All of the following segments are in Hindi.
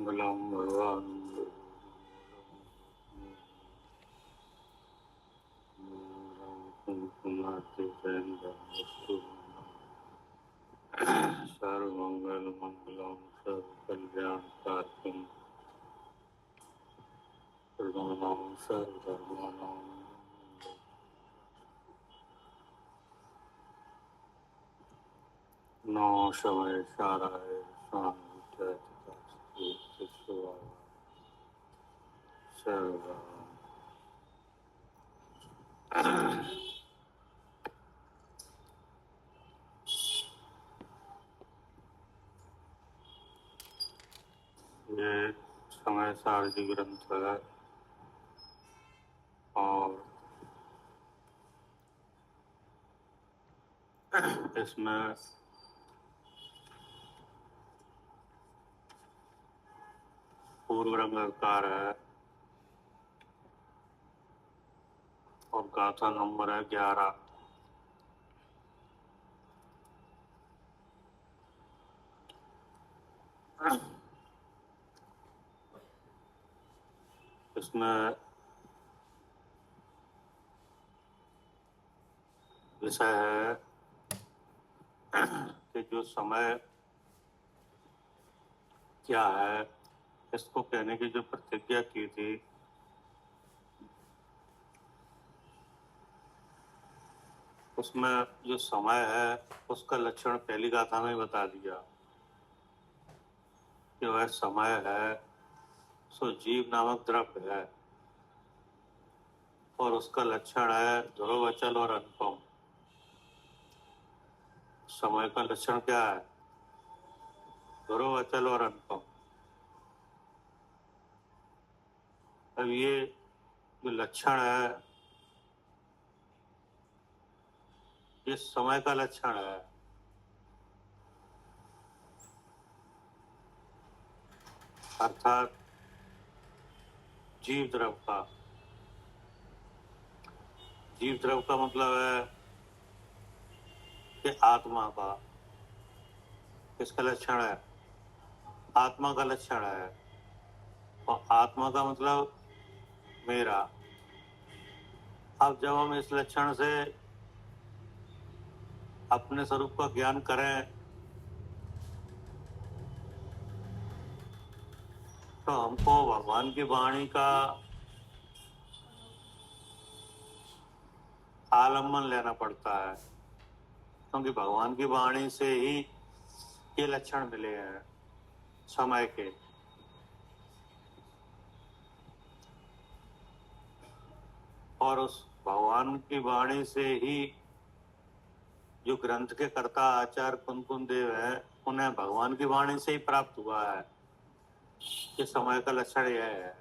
मंगलम भगवान सर्वमंगल मंगलम सर्व कल्याण कारकम सर्वनाम सर्वधर्माणाम नौ समय साराय शांति सर्व ये समय सारथी ग्रंथ है और इसमें पूर्व रंगकार है और गाथा नंबर है 11। इसमें विषय है कि जो समय क्या है, इसको कहने की जो प्रतिज्ञा की थी उसमें जो समय है उसका लक्षण पहली गाथा में बता दिया कि वह समय है सो जीव नामक द्रव्य है और उसका लक्षण है ध्रुव अचल और अनुपम। समय का लक्षण क्या है? ध्रुव अचल और अनुपम। अब ये जो लक्षण है ये समय का लक्षण है। अर्थात जीव द्रव का। जीव द्रव का मतलब है कि आत्मा का। किसका लक्षण है? आत्मा का लक्षण है। और आत्मा का मतलब मेरा। अब जब हम इस लक्षण से अपने स्वरूप का ज्ञान करें तो हमको भगवान की वाणी का आलम्बन लेना पड़ता है, क्योंकि भगवान की वाणी से ही ये लक्षण मिले हैं समय के। और उस भगवान की वाणी से ही जो ग्रंथ के कर्ता आचार्य कुंकुम देव हैं उन्हें भगवान की वाणी से ही प्राप्त हुआ है कि समय का लक्षण यह है।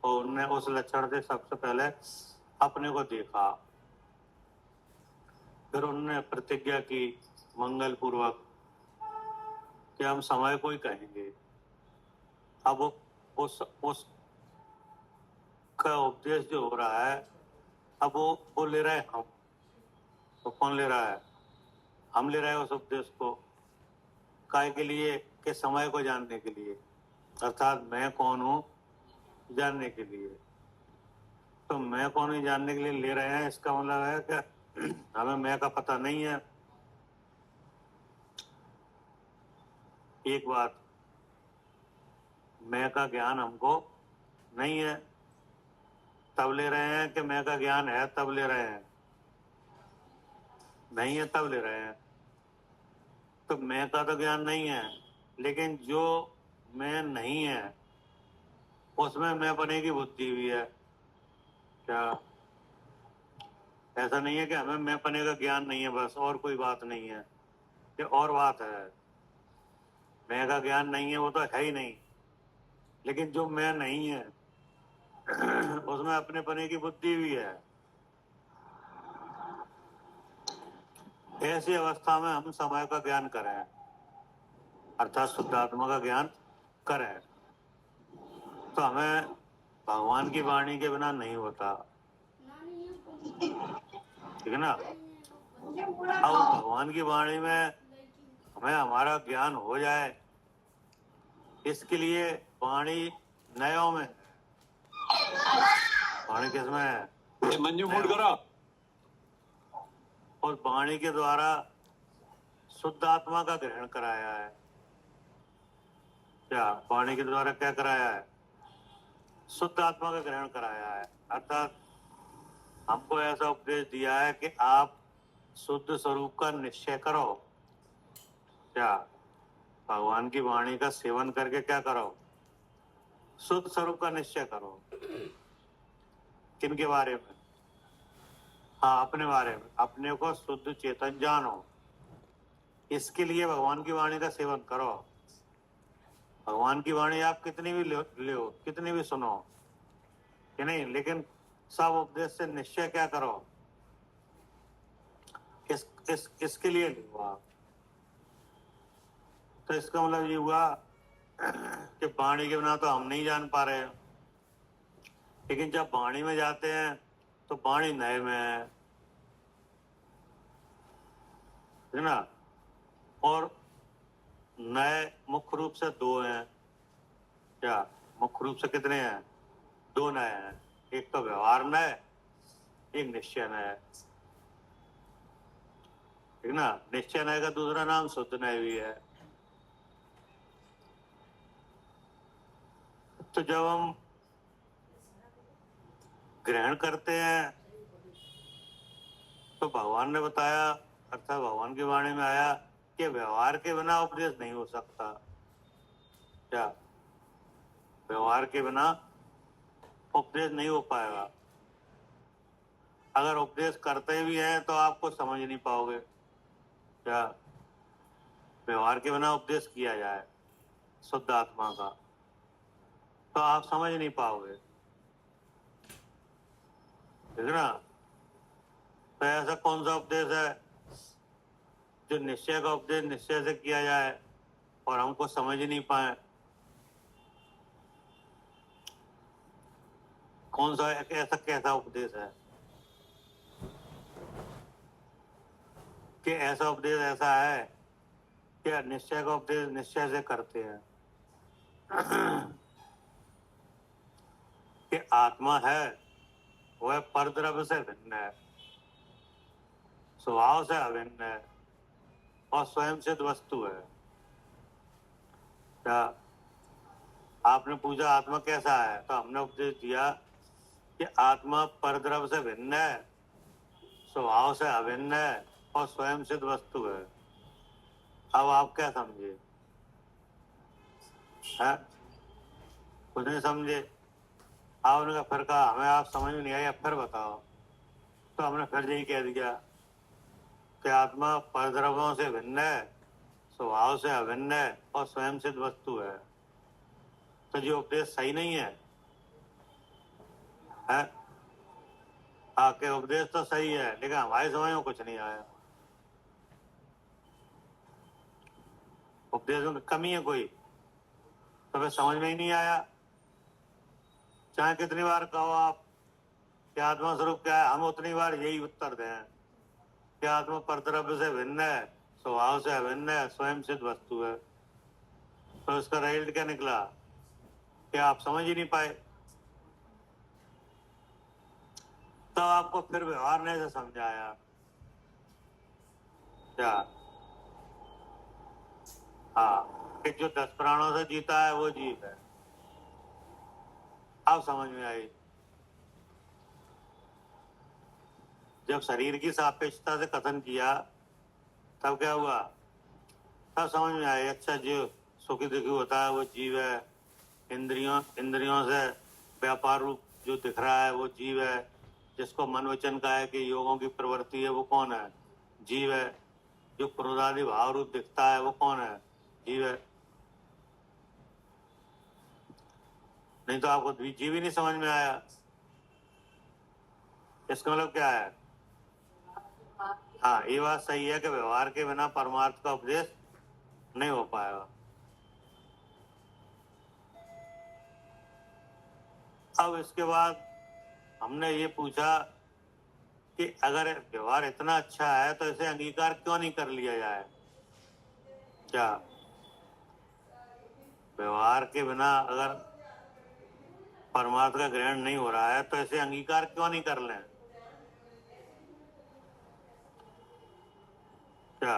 और उन्होंने उस लक्षण से सबसे पहले अपने को देखा, फिर उन्होंने प्रतिज्ञा की मंगल पूर्वक कि हम समय को ही कहेंगे। अब उस का उपदेश जो हो रहा है अब वो ले रहे हैं हम। तो कौन ले रहा है? हम ले रहे हैं उस उपदेश को। काय के लिए? कि समय को जानने के लिए, अर्थात मैं कौन हूँ जानने के लिए। तो मैं कौन हूँ जानने के लिए ले रहे हैं, इसका मतलब है कि हमें मैं का पता नहीं है। एक बात, मैं का ज्ञान हमको नहीं है तब ले रहे हैं कि मैं का ज्ञान है तब ले रहे हैं, नहीं है तब ले रहे हैं। तो मैं का तो ज्ञान नहीं है, लेकिन जो मैं नहीं है उसमें मैं बने की बुद्धि भी है। क्या ऐसा नहीं है कि हमें मैं पने का ज्ञान नहीं है बस, और कोई बात नहीं है? ये और बात है। मैं का ज्ञान नहीं है वो तो है ही नहीं, लेकिन जो मैं नहीं है उसमें अपने पने की बुद्धि भी है। ऐसी अवस्था में हम समय का ज्ञान करें, अर्थात शुद्धात्मा का ज्ञान करें, तो हमें भगवान की वाणी के बिना नहीं होता। ठीक है ना? अब भगवान की वाणी में हमें हमारा ज्ञान हो जाए, इसके लिए वाणी नयों में है। वाणी किसमें है? ये मंजू मूड करो। और वाणी के द्वारा शुद्ध आत्मा का ग्रहण कराया है। क्या वाणी के द्वारा क्या कराया है? शुद्ध आत्मा का ग्रहण कराया है। अर्थात हमको ऐसा उपदेश दिया है कि आप शुद्ध स्वरूप का निश्चय करो। क्या भगवान की वाणी का सेवन करके क्या करो? शुद्ध स्वरूप का निश्चय करो। किन के बारे में? हाँ, अपने बारे में। अपने को शुद्ध चेतन जानो, इसके लिए भगवान की वाणी का सेवन करो। भगवान की वाणी आप कितनी भी ले कितनी भी सुनो कि नहीं, लेकिन सब उपदेश से निश्चय क्या करो? इसके लिए लियो आप। तो इसका मतलब ये हुआ कि वाणी के बिना तो हम नहीं जान पा रहे हैं, लेकिन जब वाणी में जाते हैं तो वाणी नए में है ना। और नए मुख्य रूप से दो हैं। क्या मुख्य रूप से कितने हैं? दो नए हैं। एक तो व्यवहार नए, एक निश्चय नए, ठीक ना। निश्चय नए का दूसरा नाम शुद्ध नए भी है। तो जब हम ग्रहण करते हैं तो भगवान ने बताया, अर्थात भगवान की वाणी में आया कि व्यवहार के बिना उपदेश नहीं हो सकता। क्या व्यवहार के बिना उपदेश नहीं हो पाएगा? अगर उपदेश करते भी हैं तो आपको समझ नहीं पाओगे। क्या व्यवहार के बिना उपदेश किया जाए शुद्ध आत्मा का तो आप समझ नहीं पाओगे, ठीक है ना। तो ऐसा कौन सा उपदेश है जो निश्चय का उपदेश निश्चय से किया जाए और हमको समझ ही नहीं पाए? कौन सा ऐसा कैसा उपदेश है कि ऐसा उपदेश ऐसा है कि निश्चय का उपदेश निश्चय से करते हैं कि आत्मा है वह परद्रव्य से भिन्न है, स्वभाव से अभिन्न है और स्वयं सिद्ध वस्तु है। क्या आपने पूछा आत्मा कैसा है, तो हमने उपदेश दिया कि आत्मा परद्रव्य से भिन्न है, स्वभाव से अभिन्न है और स्वयं सिद्ध वस्तु है। अब आप क्या समझे? है कुछ नहीं समझे। आपने कहा फिर कहा हमें आप समझ में नहीं आई, अब फिर बताओ। तो हमने फिर यही कह दिया कि आत्मा परद्रव्यों से भिन्न है, स्वभाव से अभिन्न है और स्वयं सिद्ध वस्तु है। तो जो उपदेश सही नहीं है, है? आपके उपदेश तो सही है लेकिन हमारी समझ में कुछ नहीं आया। उपदेश में कमी है कोई, तो फिर समझ में ही नहीं आया। चाहे कितनी बार कहो आप कि आत्मा स्वरूप क्या है, हम उतनी बार यही उत्तर दें कि आत्मा परद्रव्य से भिन्न है, स्वभाव से अभिन्न है, स्वयं सिद्ध वस्तु है। तो इसका रिजल्ट क्या निकला कि आप समझ ही नहीं पाए। तो आपको फिर व्यवहार ने से समझाया। क्या हाँ, कि जो 10 प्राणों से जीता है वो जीव है। अब समझ में आई। जब शरीर की सापेक्षता से कथन किया तब क्या हुआ? तब समझ में आया अच्छा जो सुखी दुखी होता है वो जीव है, इंद्रियों से व्यापार रूप जो दिख रहा है वो जीव है, जिसको मन वचन का है कि योगों की प्रवृत्ति है वो कौन है? जीव है। जो क्रोधादि भाव रूप दिखता है वो कौन है? जीव है। नहीं तो आपको जीव ही नहीं समझ में आया। इसका मतलब क्या है? हाँ, ये बात सही है कि व्यवहार के बिना परमार्थ का उपदेश नहीं हो पाएगा। अब इसके बाद हमने ये पूछा कि अगर व्यवहार इतना अच्छा है तो इसे अंगीकार क्यों नहीं कर लिया जाए? क्या व्यवहार के बिना अगर परमार्थ का ग्रहण नहीं हो रहा है तो ऐसे अंगीकार क्यों नहीं कर लें? क्या?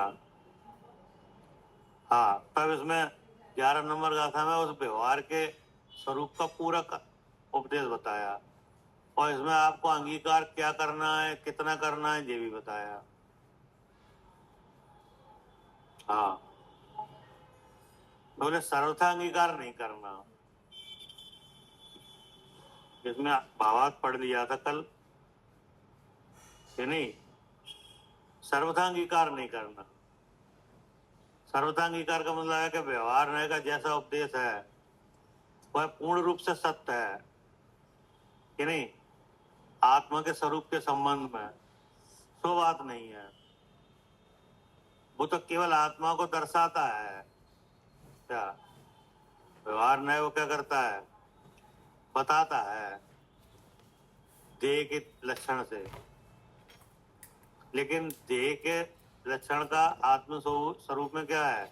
हाँ, तब इसमें 11 नंबर गाथा में उस व्यवहार के स्वरूप का पूरा उपदेश बताया, और इसमें आपको अंगीकार क्या करना है, कितना करना है, ये भी बताया। हाँ, बोले सर्वथा अंगीकार नहीं करना। इसमें भावार्थ पढ़ लिया था कल कि नहीं, सर्वथा अंगीकार नहीं करना। सर्वथा अंगीकार का मतलब है कि व्यवहार नय का जैसा उपदेश है वह पूर्ण रूप से सत्य है कि नहीं, आत्मा के स्वरूप के संबंध में सो बात नहीं है। वो तो केवल आत्मा को दर्शाता है। क्या व्यवहार नय वो क्या करता है? बताता है देह के लक्षण से, लेकिन देह के लक्षण का आत्म स्वरूप में क्या है?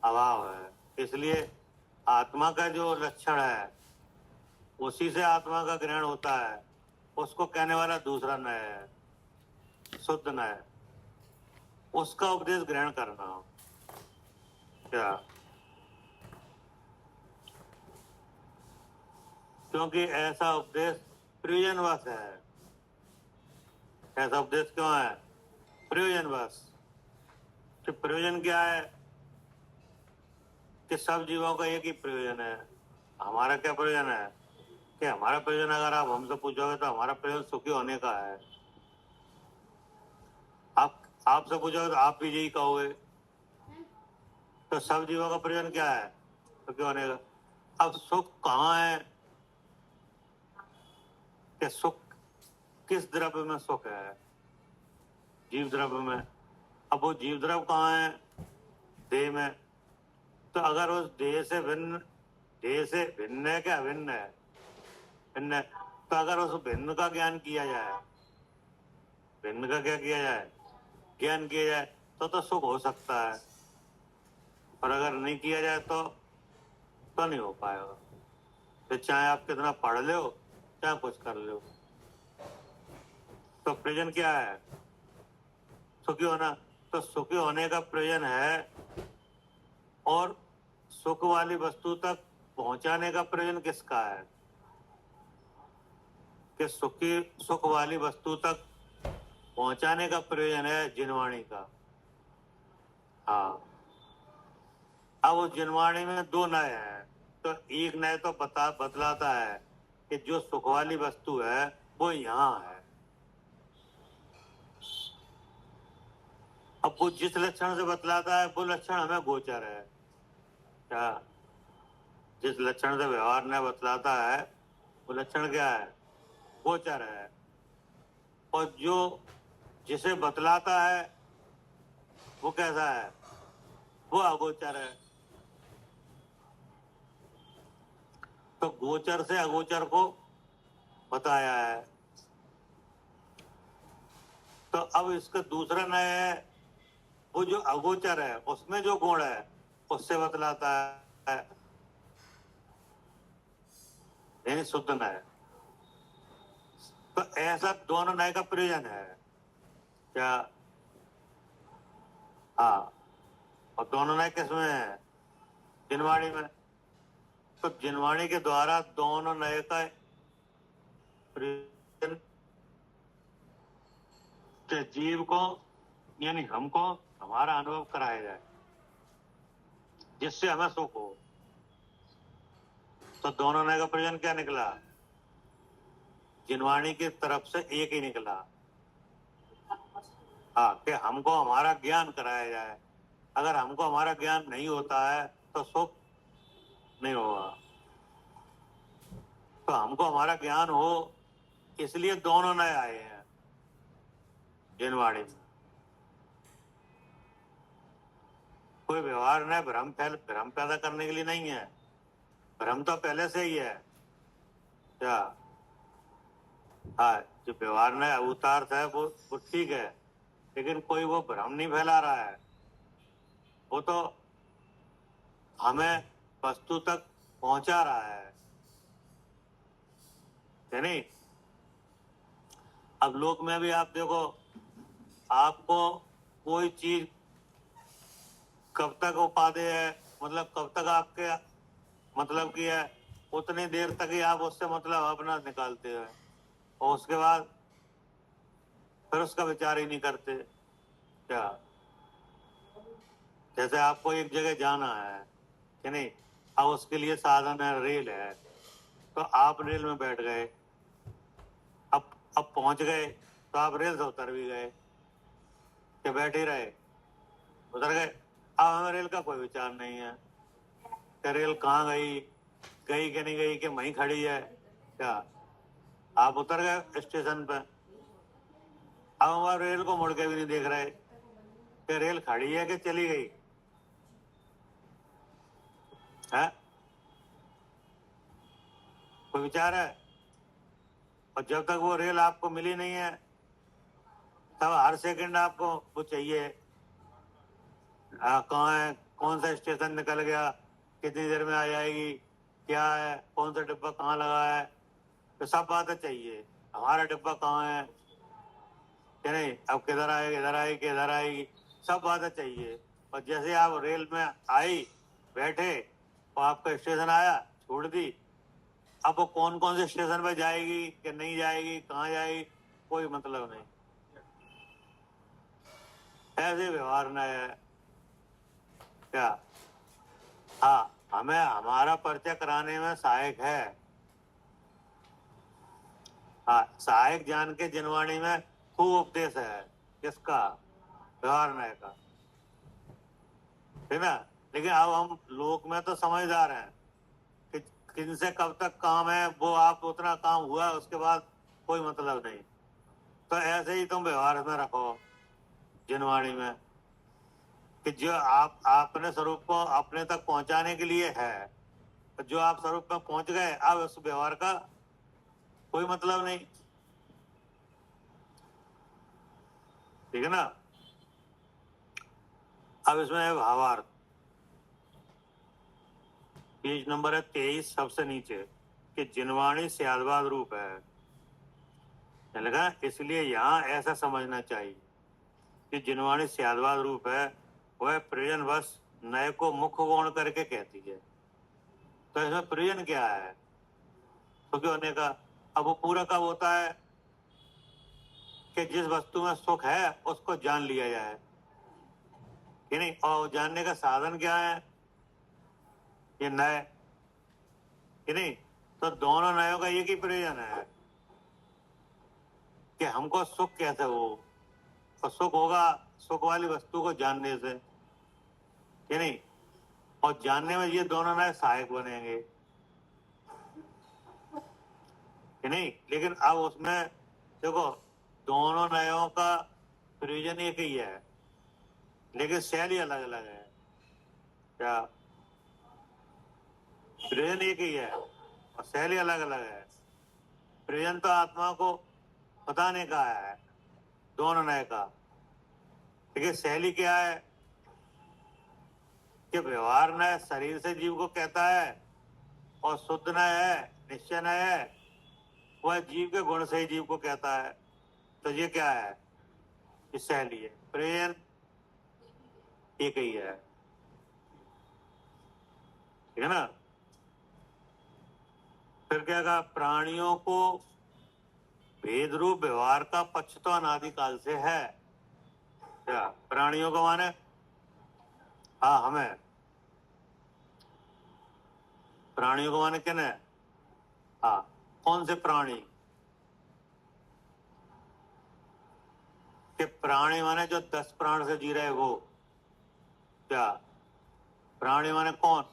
अभाव है। इसलिए आत्मा का जो लक्षण है उसी से आत्मा का ग्रहण होता है, उसको कहने वाला दूसरा नय है, शुद्ध नय, उसका उपदेश ग्रहण करना। क्या? क्योंकि ऐसा उपदेश प्रयोजनवश है। ऐसा उपदेश क्यों है? प्रयोजनवश। तो प्रयोजन क्या है? कि सब जीवों का एक ही प्रयोजन है। हमारा क्या प्रयोजन है? कि हमारा प्रयोजन अगर आप हमसे पूछोगे तो हमारा प्रयोजन सुखी होने का है। आपसे पूछोगे तो आप भी यही कहोगे। तो सब जीवों का प्रयोजन क्या है? सुखी होने का। अब सुख कहाँ है? कि सुख किस द्रव्य में सुख है? जीव द्रव्य में। अब वो जीव द्रव्य कहाँ है? देह में। तो अगर उस देह से भिन्न है क्या? भिन्न है, भिन्न है। तो अगर उस भिन्न का ज्ञान किया जाए, भिन्न का क्या किया जाए? ज्ञान किया जाए तो सुख हो सकता है, और अगर नहीं किया जाए तो नहीं हो पाएगा। तो चाहे आप कितना पढ़ लो, चाहे कुछ कर लो, तो प्रयोजन क्या है? सुखी होना। तो सुखी होने का प्रयोजन है, और सुख वाली वस्तु तक पहुंचाने का प्रयोजन किसका है? कि सुख वाली वस्तु तक पहुंचाने का प्रयोजन है जिनवाणी का। हाँ, अब उस जिनवाणी में दो नय है। तो एक नय तो बतलाता है कि जो सुख वाली वस्तु है वो यहाँ है। अब वो जिस लक्षण से बतलाता है वो लक्षण हमें गोचर है। क्या? जिस लक्षण से व्यवहार नय बतलाता है वो लक्षण क्या है? गोचर है। और जो जिसे बतलाता है वो कैसा है? वो अगोचर है। तो गोचर से अगोचर को बताया है। तो अब इसका दूसरा नय है, वो जो अगोचर है उसमें जो गुण है उससे बतलाता है, यानी शुद्ध नय। तो ऐसा दोनों नय का प्रयोजन है। क्या? हाँ, और दोनों नय किसमें है? जिनवाणी में। तो जिनवाणी के द्वारा दोनों नय का प्रयोजन जीव को यानी हमको हमारा अनुभव कराया जाए, जिससे हमें सुख हो। तो दोनों नय का प्रयोजन क्या निकला? जिनवाणी की तरफ से एक ही निकला। हाँ, कि हमको हमारा ज्ञान कराया जाए। अगर हमको हमारा ज्ञान नहीं होता है तो सुख नहीं होगा। तो हमको हमारा ज्ञान हो, इसलिए दोनों नए आए हैं जिनवाणी में। कोई व्यवहार नए भ्रम पैदा करने के लिए नहीं है। भ्रम तो पहले से ही है। क्या? हाँ, जो व्यवहार नए अवतार्थ है वो ठीक है, लेकिन कोई वो भ्रम नहीं फैला रहा है। वो तो हमें वस्तु तक पहुंचा रहा है नहीं। अब लोक में भी आप देखो, आपको कोई चीज कब तक उपादेय है, मतलब कब तक आपके मतलब की है, उतनी देर तक ही आप उससे मतलब अपना निकालते हैं और उसके बाद फिर उसका विचार ही नहीं करते। क्या, जैसे आपको एक जगह जाना है कि नहीं, अब उसके लिए साधन है, रेल है, तो आप रेल में बैठ गए, अब पहुंच गए, तो आप रेल से उतर भी गए कि बैठ ही रहे, उतर गए। अब हमें रेल का कोई विचार नहीं है कि रेल कहाँ गई, गई कि नहीं गई, कि वहीं खड़ी है। क्या, आप उतर गए स्टेशन पे, अब हम रेल को मुड़ के भी नहीं देख रहे कि रेल खड़ी है कि चली गई है, कोई विचार है। और जब तक वो रेल आपको मिली नहीं है, तब हर सेकंड आपको वो चाहिए, कहाँ है, कौन सा स्टेशन निकल गया, कितनी देर में आ जाएगी, क्या है, कौन सा डिब्बा कहाँ लगा है, तो सब बातें चाहिए, हमारा डिब्बा कहाँ है कि नहीं, अब किधर आएगी, इधर आएगी, किधर आएगी, सब बातें चाहिए। और जैसे आप रेल में आई, बैठे, तो आपका स्टेशन आया, छोड़ दी, अब वो कौन कौन से स्टेशन पे जाएगी कि नहीं जाएगी, कहाँ जाएगी, कोई मतलब नहीं। ऐसे व्यवहार न है। क्या, हाँ, हमें हमारा परिचय कराने में सहायक है। हाँ, सहायक जान के जिनवाणी में खूब उपदेश है, किसका, व्यवहार न्याय का, ठीक ना। लेकिन अब हम लोक में तो समझदार हैं कि किनसे कब तक काम है, वो आप उतना काम हुआ, उसके बाद कोई मतलब नहीं। तो ऐसे ही तुम व्यवहार में रखो जिनवाणी में कि जो आप अपने स्वरूप को अपने तक पहुंचाने के लिए है, जो आप स्वरूप में पहुंच गए, अब उस व्यवहार का कोई मतलब नहीं, ठीक है ना। अब इसमें है भावार्थ, पेज नंबर है 23 सबसे नीचे, कि जिनवाणी स्यादवाद रूप है, लगा, इसलिए यहाँ ऐसा समझना चाहिए कि जिनवाणी स्यादवाद रूप है, वह प्रयोजन बस नए को मुख्य गौण करके कहती है। तो इसमें प्रयोजन क्या है, सुखी होने का। अब वो पूरा कब होता है कि जिस वस्तु में सुख है उसको जान लिया जाए कि नहीं, और जानने का साधन क्या है, ये नए कि नहीं। तो दोनों नयों का एक ही प्रयोजन है कि हमको सुख कैसे हो, और सुख होगा सुख वाली वस्तु को जानने से कि नहीं, और जानने में ये दोनों नए सहायक बनेंगे कि नहीं। लेकिन अब उसमें देखो, दोनों नयों का प्रयोजन एक ही है, लेकिन शैली अलग अलग है। क्या, प्रयोजन एक ही है और शैली अलग अलग है। प्रयोजन तो आत्मा को बताने का है दोनों नय का, लेकिन शैली क्या है कि व्यवहार नय शरीर से जीव को कहता है, और शुद्ध नय है, निश्चय नय है, वह जीव के गुण से ही जीव को कहता है। तो ये क्या है, ये शैली है, प्रयोजन एक ही है, ठीक है ना। फिर क्या कहा, प्राणियों को भेद रूप व्यवहार का पक्ष तो अनादिकाल से है। क्या, प्राणियों को माने, हाँ, हमें प्राणियों को माने किन्हें, हाँ, कौन से प्राणी, कि प्राणी माने जो 10 प्राण से जी रहे वो। क्या, प्राणी माने कौन,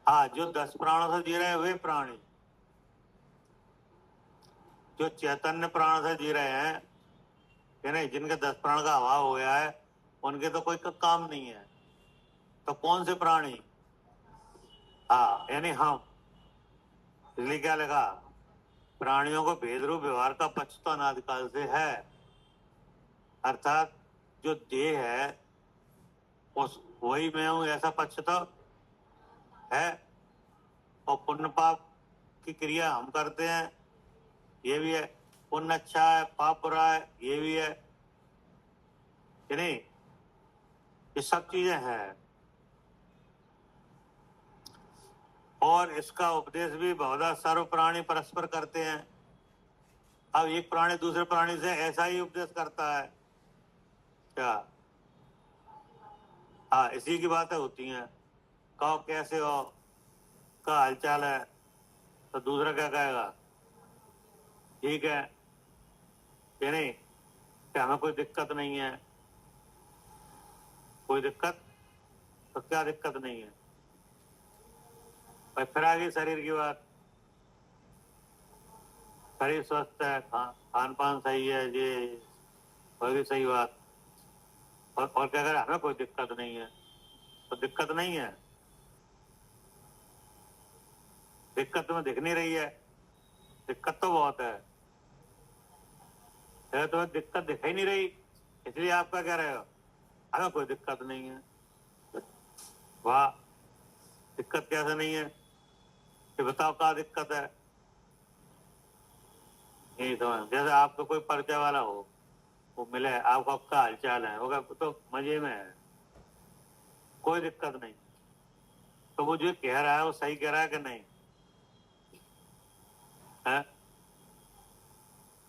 हाँ, जो 10 प्राणों से जी रहे हैं वे प्राणी। जो चैतन्य प्राण से जी रहे हैं कि नहीं, जिनके 10 प्राण का अभाव हो गया है, उनके तो कोई काम नहीं है, तो कौन से प्राणी, हाँ, यानी हम। इसलिए क्या लिखा, प्राणियों को भेद रूप व्यवहार का पक्ष तो अनादिकाल से है, अर्थात जो देह है उस वही मैं हूं, ऐसा पक्ष तो है, और पुण्य पाप की क्रिया हम करते हैं, ये भी है। पुण्य अच्छा है, पाप बुरा है, ये भी है कि नहीं? ये सब चीजें हैं। और इसका उपदेश भी बहुधा सर्व प्राणी परस्पर करते हैं। अब एक प्राणी दूसरे प्राणी से ऐसा ही उपदेश करता है क्या? हाँ, इसी की बातें होती हैं। कहो कैसे हो, का हालचाल है, तो दूसरा क्या कहेगा? ठीक है कि नहीं, कि हमें कोई दिक्कत नहीं है। कोई दिक्कत? तो क्या दिक्कत नहीं है भाई? फिर आ गई शरीर की बात। शरीर स्वस्थ है, खान पान सही है, ये होगी सही बात। और क्या करें, हमें कोई दिक्कत नहीं है। तो दिक्कत नहीं है, दिक्कत तुम्हें दिख नहीं रही है। दिक्कत तो बहुत है, तुम्हें दिक्कत दिखाई नहीं रही, इसलिए आप क्या कह रहे हो? हमें कोई दिक्कत नहीं है। वाह, दिक्कत कैसे नहीं है? कि बताओ क्या दिक्कत है? नहीं समझ। जैसे आपको कोई परिचय वाला हो, वो मिले, आपको आपका हालचाल है, होगा तो मजे में है, कोई दिक्कत नहीं। तो वो जो कह रहा है वो सही कह रहा है कि नहीं है?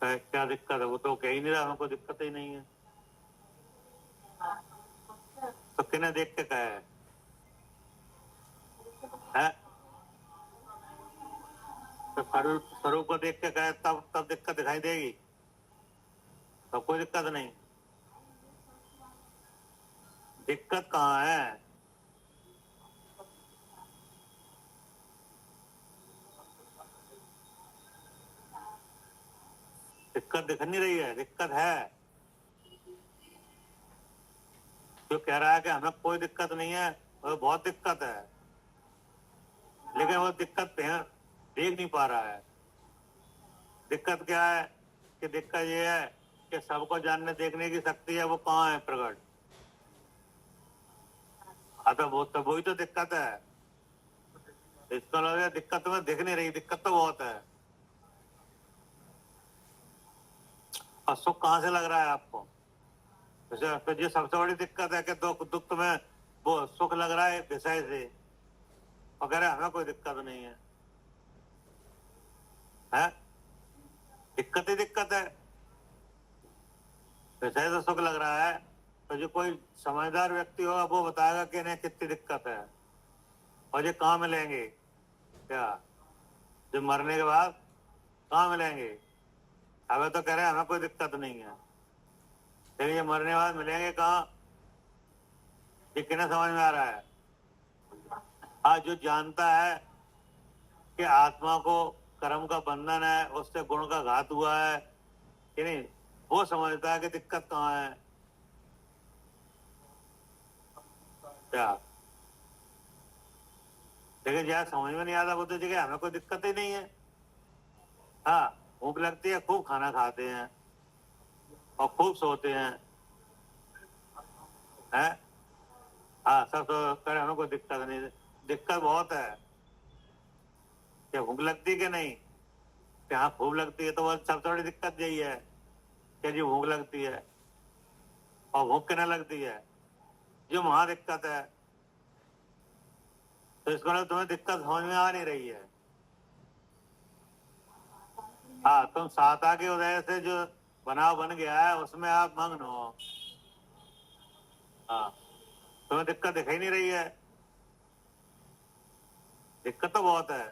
क्या दिक्कत है? वो तो कह ही नहीं रहा हमको दिक्कत ही नहीं है। तो किन्हें देख के कहे है? तो स्वरूप को देख के कहे तब दिक्कत दिखाई देगी। तो कोई दिक्कत नहीं। दिक्कत कहाँ है? दिक्कत दिख नहीं रही है, दिक्कत है। जो कह रहा है कि हमें कोई दिक्कत नहीं है, वो बहुत दिक्कत है, लेकिन वो दिक्कत देख नहीं पा रहा है। दिक्कत क्या है? कि दिक्कत ये है कि सबको जानने देखने की शक्ति है, वो कहाँ है प्रकट? हाँ, तो वही तो दिक्कत है। इसका लगे दिक्कत तुम्हें दिख नहीं रही, दिक्कत तो बहुत है। और सुख कहाँ से लग रहा है आपको? तो ये सबसे बड़ी दिक्कत है कि दुख तुम्हें वो सुख लग रहा है विषय से, और कह रहे हमें कोई दिक्कत नहीं है। है? दिक्कत ही दिक्कत है। विषय से सुख लग रहा है, तो जो कोई समझदार व्यक्ति होगा वो बताएगा कि इन्हें कितनी दिक्कत है, और ये कहाँ मिलेंगे? क्या जो मरने के बाद कहाँ मिलेंगे? हमें तो कह रहे हैं हमें कोई दिक्कत नहीं है, लेकिन ये मरने के बाद मिलेंगे कहाँ? ये किन्हें समझ में आ रहा है? हाँ, जो जानता है कि आत्मा को कर्म का बंधन है, उससे गुण का घात हुआ है कि नहीं, वो समझता है कि दिक्कत कहाँ है। क्या? लेकिन जहाँ समझ में नहीं आता वो तो जगह हमें कोई दिक्कत ही नहीं है। हाँ, भूख लगती है, खूब खाना खाते हैं और खूब सोते हैं, हैं? हाँ, सब तो करे हमें कोई दिक्कत नहीं। दिक्कत बहुत है। क्या भूख लगती कि नहीं? कि हाँ भूख लगती है, तो वो सबसे बड़ी दिक्कत यही है कि जी भूख लगती है, और भूख किन्हें लगती है? जो वहां दिक्कत है। तो इसको मतलब तुम्हें दिक्कत समझ में आ नहीं रही है। हाँ, तुम साता के उदय से जो बनाव बन गया है उसमें आप मग्न हो। हाँ, तुम्हें दिक्कत दिखाई नहीं रही है। दिक्कत तो बहुत है।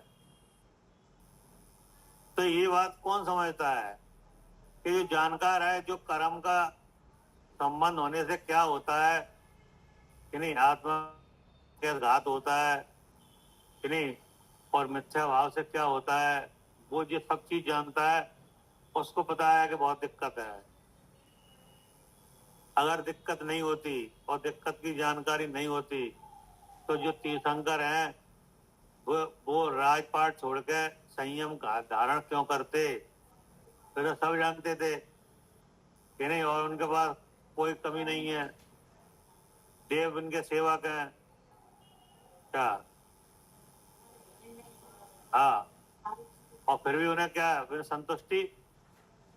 तो ये बात कौन समझता है कि जो जानकार है, जो कर्म का संबंध होने से क्या होता है कि नहीं, आत्मा के घात होता है कि नहीं, और मिथ्या भाव से क्या होता है, वो जो सब चीज जानता है, उसको पता है कि बहुत दिक्कत है। अगर दिक्कत नहीं होती और दिक्कत की जानकारी नहीं होती, तो जो तीर्थंकर हैं वो राजपाट छोड़ के संयम का धारण क्यों करते? तो सब जानते थे कि नहीं, और उनके पास कोई कमी नहीं है, देव उनके सेवक हैं। क्या? हाँ, और फिर भी उन्हें क्या, फिर संतुष्टि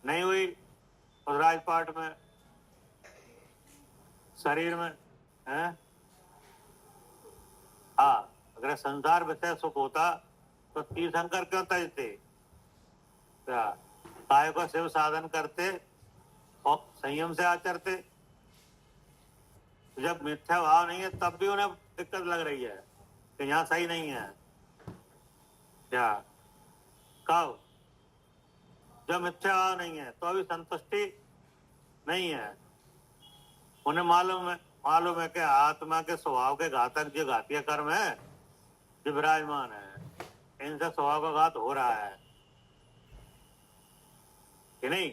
नहीं हुई उस राजपाट में, शरीर में है। हाँ, अगर संसार विषय सुख होता तो तीर्थंकर क्यों तजते? क्या काय को शिव साधन करते और संयम से आचरते? जब मिथ्या भाव नहीं है तब भी उन्हें दिक्कत लग रही है कि यहाँ सही नहीं है। क्या कब? जब मिथ्या भाव नहीं है तो अभी संतुष्टि नहीं है। उन्हें मालूम है कि आत्मा के स्वभाव के घातक जो घातीय कर्म है जो विराजमान है, इनसे स्वभाव का घात हो रहा है कि नहीं।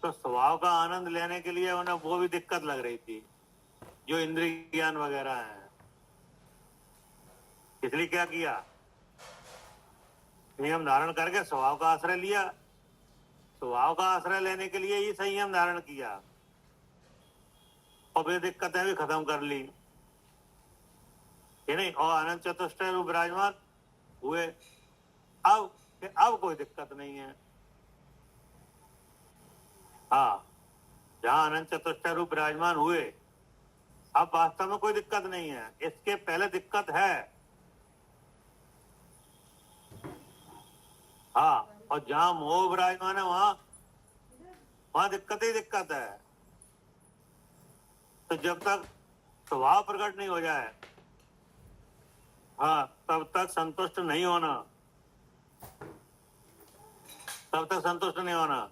तो स्वभाव का आनंद लेने के लिए उन्हें वो भी दिक्कत लग रही थी जो इंद्रिय ज्ञान वगैरह है। इसलिए क्या किया, संयम धारण करके स्वभाव का आश्रय लिया। स्वभाव का आश्रय लेने के लिए ही संयम धारण किया और वे दिक्कतें भी खत्म कर ली कि नहीं, और आनंद चतुष्टय रूप विराजमान हुए। अब कोई दिक्कत नहीं है। हाँ, जहां अनंत चतुष्टय रूप विराजमान हुए अब वास्तव में कोई दिक्कत नहीं है। इसके पहले दिक्कत है। हाँ, और जहां मोह विराजमान है वहां दिक्कत ही दिक्कत है। तो जब तक स्वभाव प्रकट नहीं हो जाए, हाँ, तब तक संतुष्ट नहीं होना, तब तक संतुष्ट नहीं होना।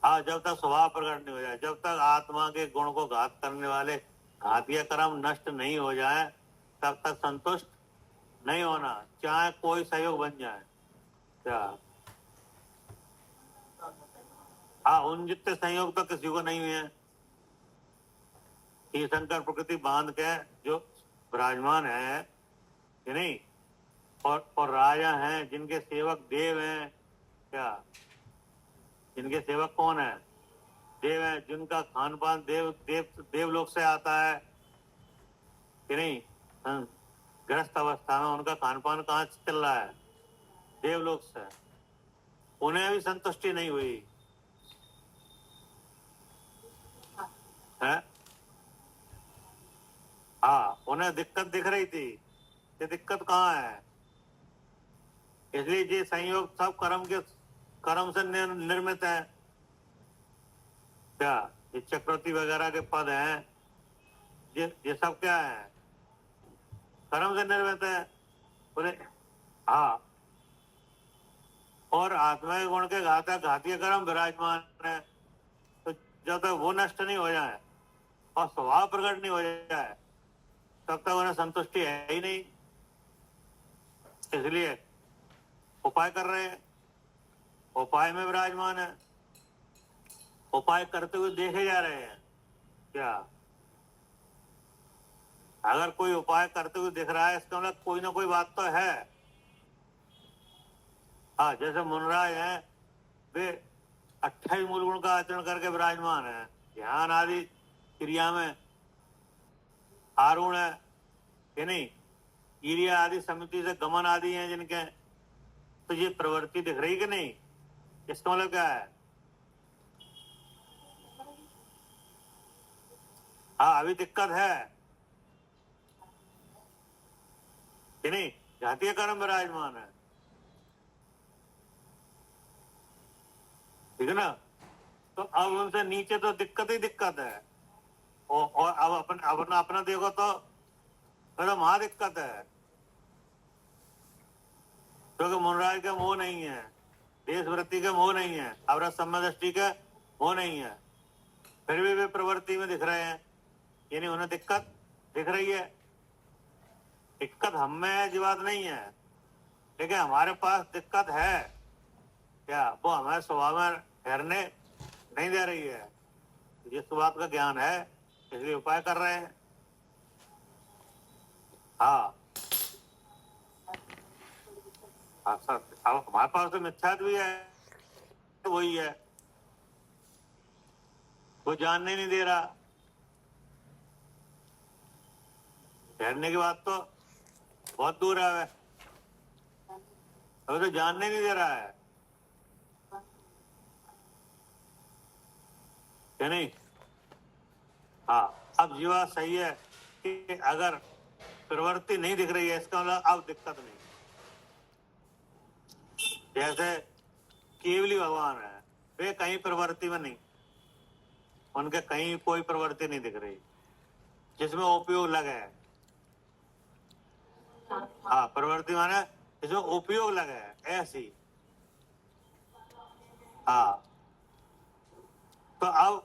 हाँ, जब तक स्वभाव प्रकट नहीं हो जाए, जब तक आत्मा के गुण को घात करने वाले घातीय कर्म नष्ट नहीं हो जाए, तब तक संतुष्ट नहीं होना, चाहे कोई सहयोग बन जाए। क्या? हाँ, उन जितने संयोग तो किसी को नहीं हुए। तीर्थंकर प्रकृति बांध के जो विराजमान है कि नहीं, और राजा हैं जिनके सेवक देव हैं। क्या? जिनके सेवक कौन है? देव हैं, जिनका खान पान देवलोक से आता है कि नहीं। ग्रस्त अवस्था में उनका खान पान कहाँ से चल रहा है? देवलोक से। उन्हें भी संतुष्टि नहीं हुई है। हाँ, उन्हें दिक्कत दिख रही थी। ये दिक्कत कहाँ है? इसलिए ये संयोग सब कर्म से निर्मित है। क्या? ये चक्रवर्ती वगैरह के पद हैं, ये सब क्या है? कर्म से निर्मित है। बोले हाँ, और आत्मा के गुण के घातीय कर्म विराजमान है। तो जब तक वो नष्ट नहीं हो जाए और स्वभाव प्रकट नहीं हो जाए, तब तक उन्हें संतुष्टि है ही नहीं। इसलिए उपाय कर रहे हैं, उपाय में विराजमान है, उपाय करते हुए देखे जा रहे हैं। क्या? अगर कोई उपाय करते हुए दिख रहा है, इसका मतलब कोई ना कोई बात तो है। हाँ, जैसे मुनराज हैं, वे 28 मूल गुण का आचरण करके विराजमान है, ध्यान आदि क्रिया में आरूढ़ है कि नहीं, क्रिया आदि समिति से गमन आदि हैं जिनके, तो ये प्रवृत्ति दिख रही कि नहीं? इसका मतलब क्या है? हाँ, अभी दिक्कत है कि नहीं, घातीय कर्म विराजमान है, ठीक है ना। तो अब उनसे नीचे तो दिक्कत ही दिक्कत है, और अब अपना देखो तो वहां दिक्कत है, क्योंकि मुनराज के मोह नहीं है, देश वृत्ति के मोह नहीं है, अवरत सम्यदृष्टि के मोह नहीं है, फिर भी वे प्रवृत्ति में दिख रहे हैं, यानी उन्हें दिक्कत दिख रही है। दिक्कत हम में है, ये बात नहीं है, लेकिन हमारे पास दिक्कत है। क्या? वो हमारे स्वभाव में ठहरने नहीं दे रही है। जिस बात का ज्ञान है, इसलिए उपाय कर रहे हैं। हाँ, अब हमारे पास तो मिथ्यात्व भी है, वही है, वो जानने नहीं दे रहा। ठहरने की बात तो बहुत दूर है। अभी तो जानने नहीं दे रहा है, क्या नहीं? हाँ, अब ये बात सही है कि अगर प्रवृत्ति नहीं दिख रही है, इसका मतलब अब दिक्कत नहीं। जैसे केवली भगवान है, वे कहीं प्रवृत्ति में नहीं, उनके कहीं कोई प्रवृत्ति नहीं दिख रही जिसमें उपयोग लगे है। हाँ, प्रवृत्ति माने जिसमें उपयोग लगे है, ऐसी। हाँ, तो अब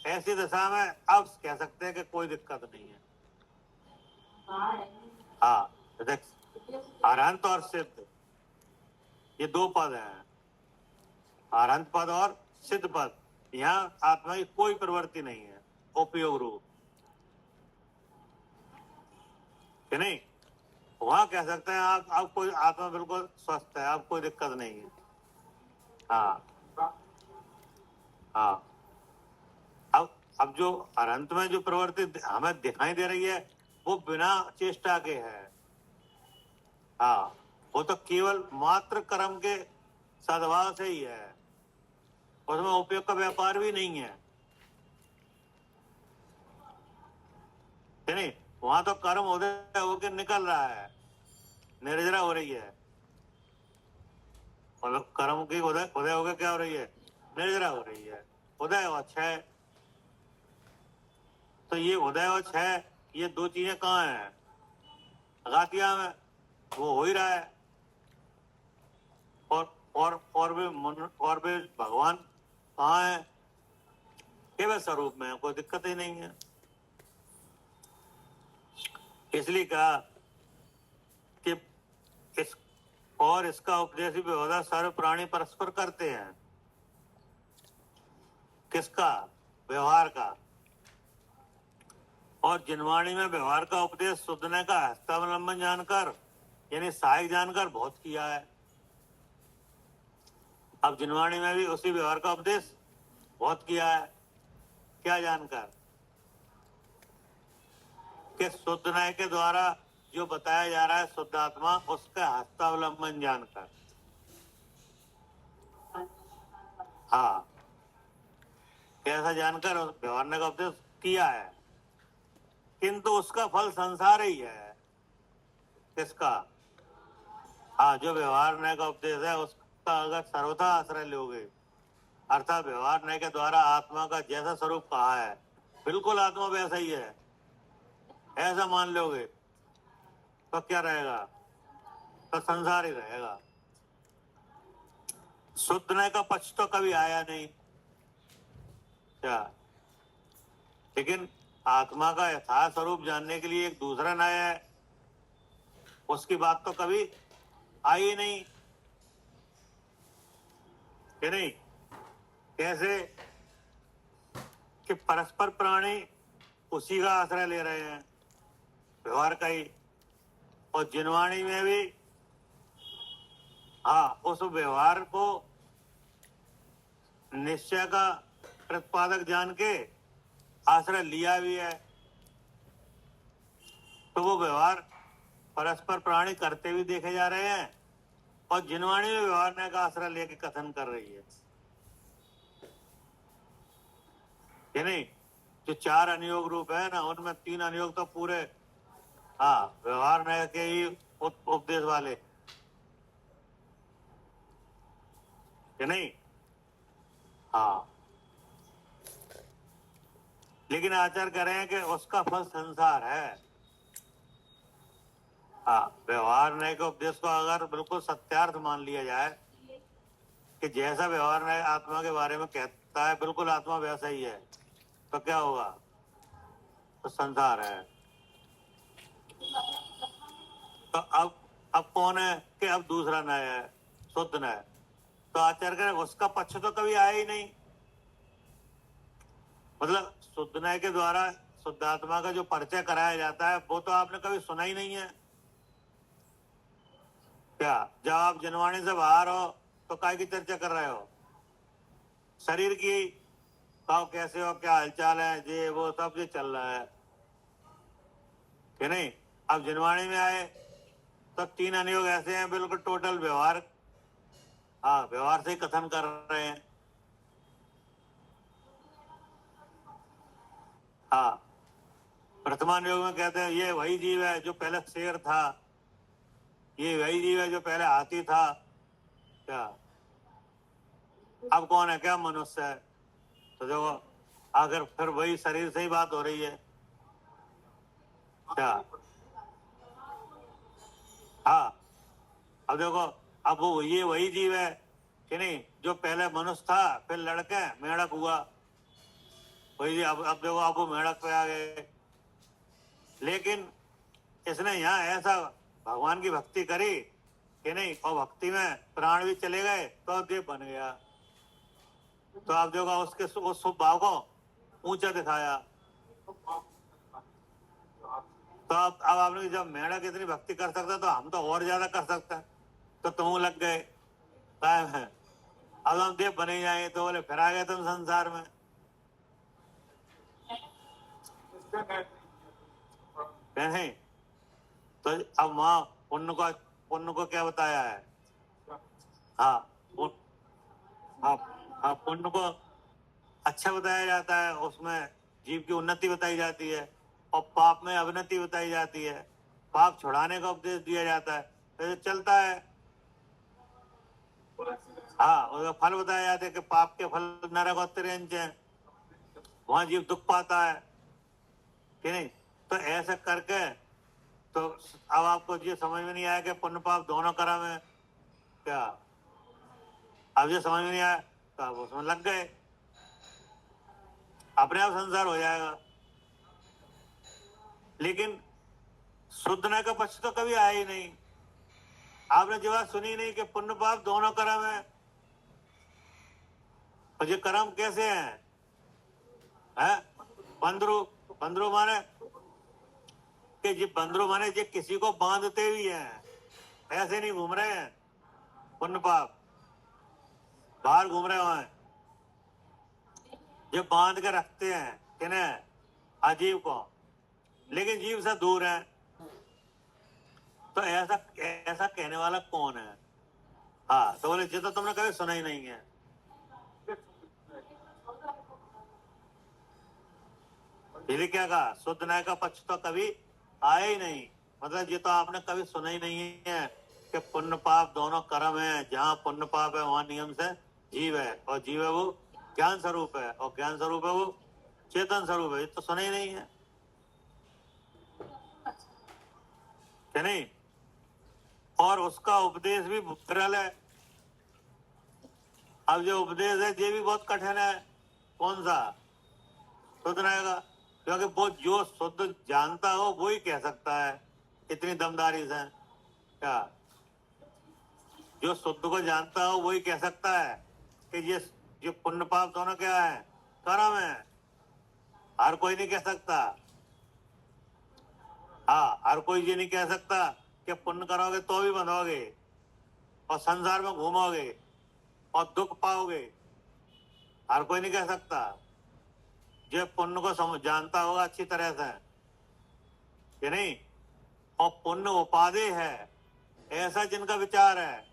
ऐसी दशा में अब कह सकते हैं कि कोई दिक्कत नहीं है। हाँ, देख, अरहंत और सिद्ध ये दो पद हैं, अरहंत पद और सिद्ध पद। यहाँ आत्मा की कोई प्रवृत्ति नहीं है, उपयोग रूप, कि नहीं? वहां कह सकते हैं आप कोई आत्मा बिल्कुल स्वस्थ है, आप कोई दिक्कत नहीं है। हाँ हाँ, अब जो अनंत में जो प्रवृत्ति हमें दिखाई दे रही है वो बिना चेष्टा के है। हाँ, वो तो केवल मात्र कर्म के सद्भाव से ही है, उसमें उपयोग का व्यापार भी नहीं है, नहीं? वहां तो कर्म उदय होकर निकल रहा है, निर्जरा हो रही है, मतलब कर्म की उदय होकर क्या हो रही है? निर्जरा हो रही है। उदय और क्षय, तो ये उदय और क्षय ये दो चीजें कहाँ हैं? अगातिया में वो हो ही रहा है, और भी भगवान कहाँ है? केवल स्वरूप में, कोई दिक्कत ही नहीं है। इसलिए कहा कि इसका उपदेश भी व्यवहार सर्व प्राणी परस्पर करते हैं। किसका? व्यवहार का। और जिनवाणी में व्यवहार का उपदेश सुधने का हस्तावलंबन जानकर यानी सहायक जानकर बहुत किया है। अब जिनवाणी में भी उसी व्यवहार का उपदेश बहुत किया है, क्या जानकर? कि शुद्ध न्याय के द्वारा जो बताया जा रहा है शुद्ध आत्मा, उसका हस्तावलंबन जानकर। हाँ, कैसा जानकर व्यवहार का उपदेश किया है, किंतु उसका फल संसार ही है। किसका? हाँ, जो व्यवहार न्याय का उपदेश है उसका अगर सर्वथा आश्रय लोगे, अर्थात व्यवहार न्याय के द्वारा आत्मा का जैसा स्वरूप कहा है बिल्कुल आत्मा वैसा ही है, ऐसा मान लोगे तो क्या रहेगा? तो संसार ही रहेगा। शुद्ध न्याय का पक्ष तो कभी आया नहीं, क्या? लेकिन आत्मा का यथार्थ स्वरूप जानने के लिए एक दूसरा न्याय है, उसकी बात तो कभी आई नहीं, कि नहीं? कैसे? कि परस्पर प्राणी उसी का आश्रय ले रहे हैं, व्यवहार का ही, और जिनवाणी में भी हाँ उस व्यवहार को निश्चय का प्रतिपादक जान के आश्रय लिया भी है, तो वो व्यवहार परस्पर प्राणी करते भी देखे जा रहे हैं और जिनवाणी में व्यवहार ने का आश्रय लेके कथन कर रही है, कि नहीं? जो चार अनुयोग रूप है ना, उनमें तीन अनुयोग तो पूरे हाँ व्यवहार न्याय के ही उपदेश वाले, कि नहीं? हाँ, लेकिन आचार्य कह रहे हैं कि उसका फल संसार है। हाँ, व्यवहार न्याय के उपदेश को अगर बिल्कुल सत्यार्थ मान लिया जाए कि जैसा व्यवहार न्याय आत्मा के बारे में कहता है बिल्कुल आत्मा वैसा ही है, तो क्या होगा? तो संसार है। तो अब कौन है? कि अब दूसरा न्याय है, शुद्ध न्याय। तो आचार्य कह रहे उसका पक्ष तो कभी आया ही नहीं, मतलब शुद्ध न्याय के द्वारा शुद्ध आत्मा का जो परिचय कराया जाता है वो तो आपने कभी सुना ही नहीं है, क्या? जब आप जनवाणी से बाहर हो तो काय की चर्चा कर रहे हो? शरीर की, कहो कैसे हो, क्या हालचाल है, ये वो सब जो चल रहा है, कि नहीं? अब जनवाणी में आए तो 3 अनुयोग ऐसे हैं बिल्कुल टोटल व्यवहार, हाँ व्यवहार से ही कथन कर रहे हैं। हाँ, प्रथमानुयोग में कहते हैं ये वही जीव है जो पहले शेर था, ये वही जीव है जो पहले हाथी था। क्या अब कौन है, क्या मनुष्य है? तो देखो अगर फिर वही शरीर से ही बात हो रही है क्या? हाँ, अब देखो, अब वो ये वही जीव है कि नहीं जो पहले मनुष्य था, फिर लड़के मेढक हुआ, वही जी। अब देखो, अब वो मेढक पे आ गए। लेकिन इसने यहाँ ऐसा भगवान की भक्ति करी कि नहीं, और भक्ति में प्राण भी चले गए तो देव बन गया। तो आप देखो उसके उस भाव को ऊंचा दिखाया। तो अब आपने जब मेढक इतनी भक्ति कर सकता तो हम तो और ज्यादा कर सकते हैं, तो तुम लग गए कायम है। अब हम देव बने जाए तो बोले फिर आ गए तुम संसार में। नहीं, तो अब वहां पुण्य को क्या बताया है? हाँ, हाँ, हाँ, पुण्य को अच्छा बताया जाता है, उसमें जीव की उन्नति बताई जाती है, और पाप में अवनति बताई जाती है, पाप छुड़ाने का उपदेश दिया जाता है, तो चलता है। हाँ, उसका फल बताया जाता है कि पाप के फल नरक और तिरंज है, वहां जीव दुख पाता है कि नहीं। तो ऐसा करके तो अब आपको ये समझ में नहीं आया कि पुण्य पाप दोनों कर्म है क्या? अब ये समझ में नहीं आया तो आप उसमें लग गए, अपने आप संसार हो जाएगा। लेकिन शुद्धने का पक्ष तो कभी आया ही नहीं। आपने जो बात सुनी नहीं कि पुण्य पाप दोनों कर्म है, और ये कर्म कैसे है? बंदरू, बंदरू माने कि जी बंदरू माने जी किसी को बांधते भी हैं, ऐसे नहीं घूम रहे हैं। पुण्य पाप बाहर घूम रहे हैं, जो बांध के रखते हैं किन्हें? अजीव को, लेकिन जीव से दूर है। तो ऐसा ऐसा कहने वाला कौन है? हाँ, तो बोले ये तो तुमने कभी सुना ही नहीं है। इसलिए क्या कहा, शुद्ध न्याय का पक्ष तो कभी आया ही नहीं, मतलब ये तो आपने कभी सुना ही नहीं है कि पुण्य पाप दोनों कर्म है। जहाँ पुण्य पाप है वहां नियम से जीव है, और जीव है वो ज्ञान स्वरूप है, और ज्ञान स्वरूप है वो चेतन स्वरूप है। ये तो सुना ही नहीं है कि नहीं। और उसका उपदेश भी सरल है। अब जो उपदेश है ये भी बहुत कठिन है। कौन सा? शुद्ध रहेगा, क्योंकि वो जो शुद्ध जानता हो वो ही कह सकता है इतनी दमदारी से। क्या? जो शुद्ध को जानता हो वही कह सकता है कि ये पुण्य पाप दोनों क्या है? कर्म है। हर कोई नहीं कह सकता। हाँ, हर कोई ये नहीं कह सकता कि पुण्य करोगे तो भी बंधोगे और संसार में घूमोगे और दुख पाओगे। हर कोई नहीं कह सकता। जो पुण्य को समझ जानता होगा अच्छी तरह से कि नहीं, और पुण्य उपादेय है ऐसा जिनका विचार है,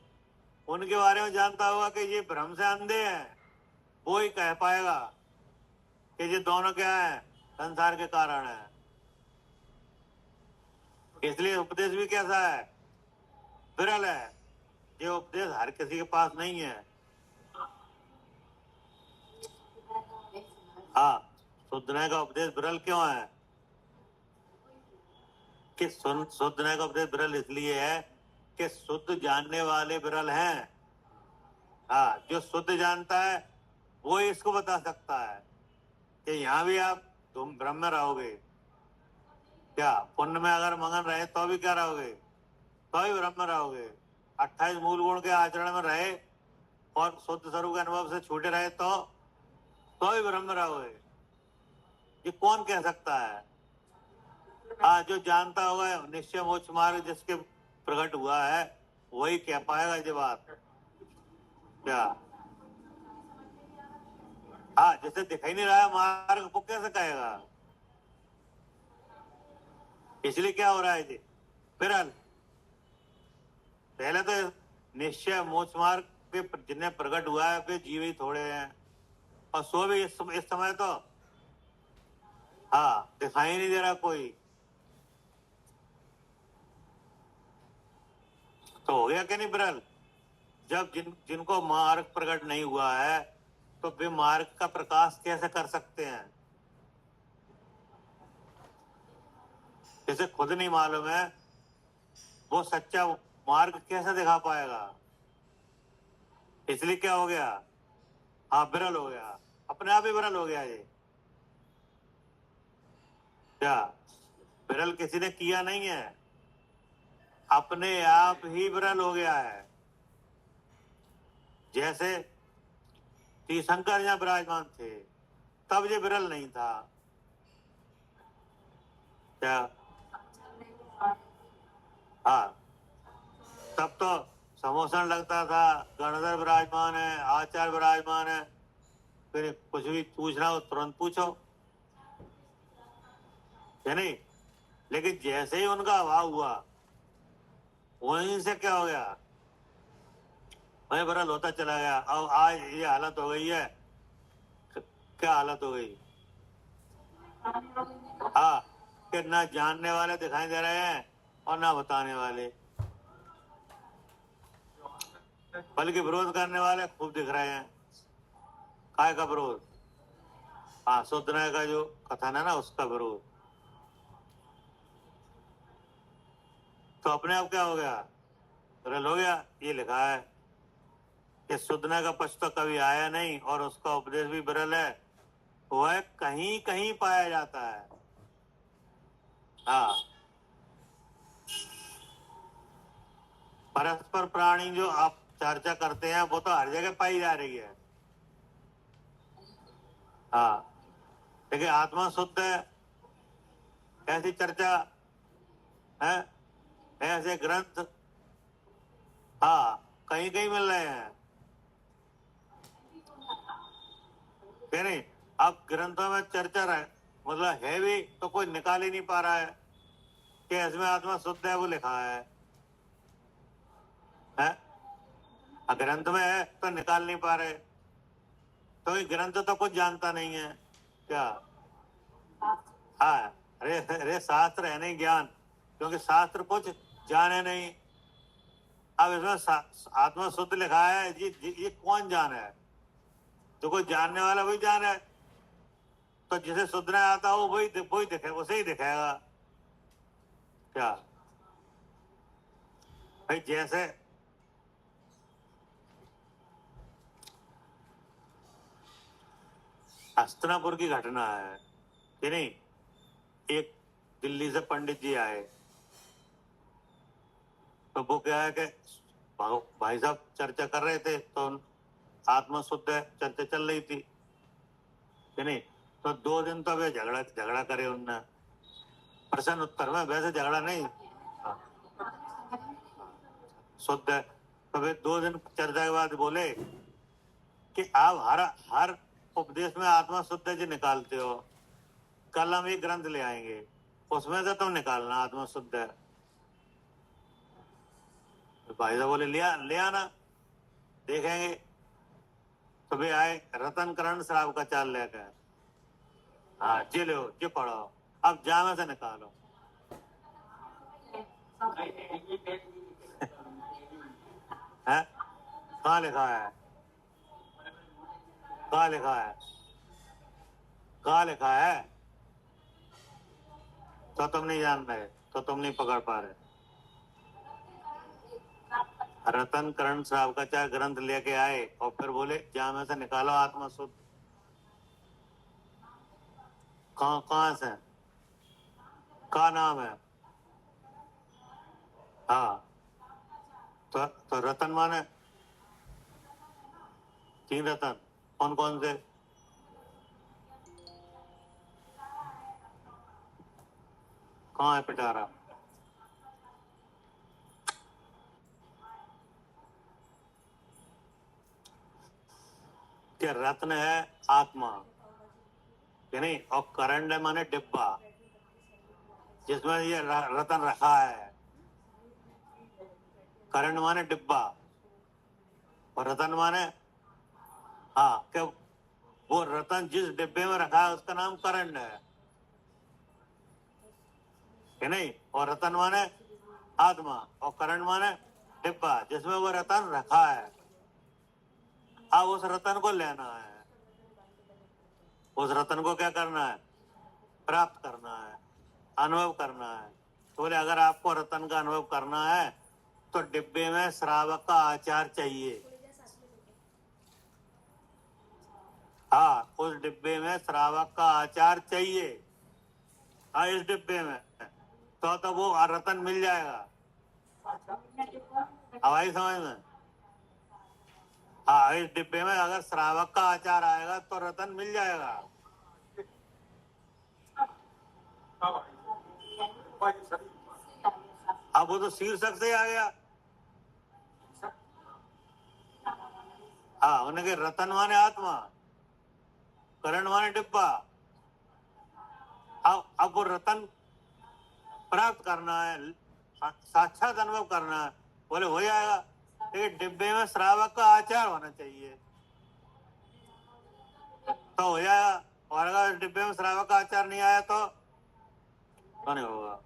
उनके बारे में जानता होगा कि ये भ्रम से अंधे हैं, वो ही कह पाएगा कि ये दोनों क्या है? संसार के कारण है। इसलिए उपदेश भी कैसा है? विरल है। ये उपदेश हर किसी के पास नहीं है। हाँ, शुद्धने का उपदेश विरल क्यों है? कि शुद्धने का उपदेश विरल इसलिए है कि शुद्ध जानने वाले विरल हैं। हाँ, जो शुद्ध जानता है वो इसको बता सकता है कि यहाँ भी आप तुम ब्रह्म में रहोगे। क्या पुण्य में अगर मगन रहे तो भी क्या रहोगे? तो भी ब्रह्म में रहोगे। 28 मूल गुण के आचरण में रहे और शुद्ध स्वरूप के अनुभव से छूटे रहे तो भी ब्रह्म में रहोगे। ये कौन कह सकता है? हाँ, जो जानता होगा निश्चय मोक्ष मार्ग जिसके प्रकट हुआ है वही कह पाएगा ये बात। क्या? हाँ, जैसे दिखाई नहीं रहा है मार्ग वो कैसे कहेगा? इसलिए क्या हो रहा है जी? विरल। पहले तो निश्चय मोक्ष मार्ग के जिन्हें प्रकट हुआ है वे जीव ही थोड़े हैं, और सो भी इस समय तो हाँ दिखाई नहीं दे रहा कोई। तो हो गया क्या नहीं विरल? जब जिनको मार्ग प्रकट नहीं हुआ है तो वे मार्ग का प्रकाश कैसे कर सकते हैं? जैसे खुद नहीं मालूम है वो सच्चा मार्ग कैसे दिखा पाएगा? इसलिए क्या हो गया? हाँ विरल हो गया, अपने आप ही विरल हो गया। ये क्या विरल किसी ने किया नहीं है, अपने आप ही विरल हो गया है। जैसे तीर्थंकर यहाँ विराजमान थे तब ये विरल नहीं था। क्या? हाँ तब तो समोसन लगता था, गणधर विराजमान है, आचार्य विराजमान है, फिर कुछ भी पूछना हो तुरंत पूछो, है नहीं? लेकिन जैसे ही उनका अभाव हुआ वहीं से क्या हो गया? वही विरल होता चला गया। अब आज ये हालत हो गई है। क्या हालत हो गई? हाँ कि ना जानने वाले दिखाई दे रहे हैं और ना बताने वाले, बल्कि विरोध करने वाले खूब दिख रहे हैं। काय का विरोध? हाँ शुद्धनाय का जो कथन है ना उसका विरोध। तो अपने आप क्या हो गया? विरल हो गया। ये लिखा है कि शुद्धनाय का पक्ष तो कभी आया नहीं और उसका उपदेश भी विरल है, वह कहीं कहीं पाया जाता है। हाँ परस्पर प्राणी जो आप चर्चा करते हैं वो तो हर जगह पाई जा रही है। हाँ लेकिन आत्मा शुद्ध है, ऐसी चर्चा है, ऐसे ग्रंथ हाँ कहीं कहीं मिल रहे हैं, है नहीं? अब ग्रंथों में चर्चा रहे मतलब है भी तो कोई निकाल ही नहीं पा रहा है कि इसमें आत्मा शुद्ध है, वो लिखा है, है? ग्रंथ में है तो निकाल नहीं पा रहे, तो ये ग्रंथ तो कुछ जानता नहीं है। क्या? हाँ अरे अरे शास्त्र है नहीं ज्ञान, क्योंकि शास्त्र कुछ जाने नहीं। अब इसमें आत्मा शुद्ध लिखा है, ये कौन जान है? तो कोई जानने वाला वही जान है, तो जिसे शुद्धना आता हो वही दिखे, उसे ही दिखेगा। क्या भाई? जैसे हस्तिनापुर की घटना है कि नहीं, एक दिल्ली से पंडित जी आए तो वो क्या है कि भाई साहब चर्चा कर रहे थे तो आत्मा शुद्ध है चर्चा चल रही थी कि नहीं, तो 2 दिन तो वे झगड़ा करे उनने प्रश्न उत्तर में, वैसे झगड़ा नहीं। हाँ, शुद्ध है तो वे 2 दिन चर्चा के बाद बोले कि आप हर उपदेश में आत्मा शुद्ध जी निकालते हो, कल हम एक ग्रंथ ले आएंगे उसमें से तुम निकालना आत्मा शुद्ध है। तो भाई साहब बोले ले आना देखेंगे। तो वे आए रतन करण साहब का चाल लेकर, हाँ जी लो जी पढ़ो, अब जामे से निकालो। है कहाँ लिखा है? कहाँ लिखा है? कहाँ लिखा है? तो तुम नहीं जान रहे, तो तुम नहीं पकड़ पा रहे। रतन करण साहब का चाहे ग्रंथ लेके आए और फिर बोले जामे से निकालो आत्मा शुद्ध। कहाँ से? का नाम है? हाँ तो रतन माने 3 रतन कौन कौन से? कहाँ है पिटारा? क्या रत्न है आत्मा कि नहीं, और करंड माने डिब्बा जिसमें ये रतन रखा है। करण माने डिब्बा और रतन माने, हाँ, क्या वो रतन जिस डिब्बे में रखा है उसका नाम करण है कि नहीं? और रतन माने आत्मा और करण माने डिब्बा जिसमें वो रतन रखा है। अब उस रतन को लेना है, उस रतन को क्या करना है? प्राप्त करना है, अनुभव करना है। तो बोले अगर आपको रतन का अनुभव करना है तो डिब्बे में श्रावक का आचार चाहिए। हाँ, उस डिब्बे में श्रावक का आचार चाहिए। हाँ, इस डिब्बे में तो वो रतन मिल जाएगा। हवाई समझ में? हाँ, इस डिब्बे में अगर श्रावक का आचार आएगा तो रतन मिल जाएगा। अब वो तो शीर्षक से आ गया। हाँ, उनके रतन माने आत्मा, करण माने डिब्बा। अब वो रतन प्राप्त करना है, साक्षात अनुभव करना है। बोले हो जाएगा, लेकिन डिब्बे में श्रावक का आचार होना चाहिए तो हो जाएगा। और अगर डिब्बे में श्रावक का आचार नहीं आया तो नहीं होगा।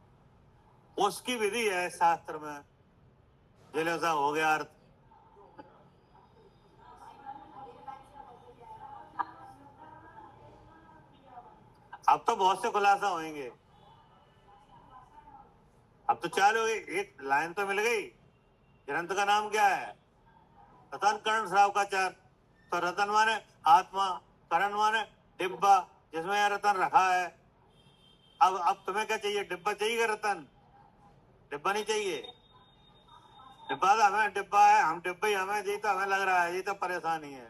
उसकी विधि है शास्त्र में, जैसा हो गया अर्थ। अब तो बहुत से खुलासा होंगे। अब तो चालू एक लाइन तो मिल गई। ग्रंथ का नाम क्या है? रतन करण श्रावकाचार। तो रतन माने आत्मा, करण माने डिब्बा जिसमें यह रतन रखा है। अब तुम्हें क्या चाहिए? डिब्बा चाहिए? रतन डिब्बा नहीं चाहिए। डिब्बा तो हमें डिब्बा है, हम डिब्बा ही हमें, यही तो हमें लग रहा है, यही तो परेशानी है।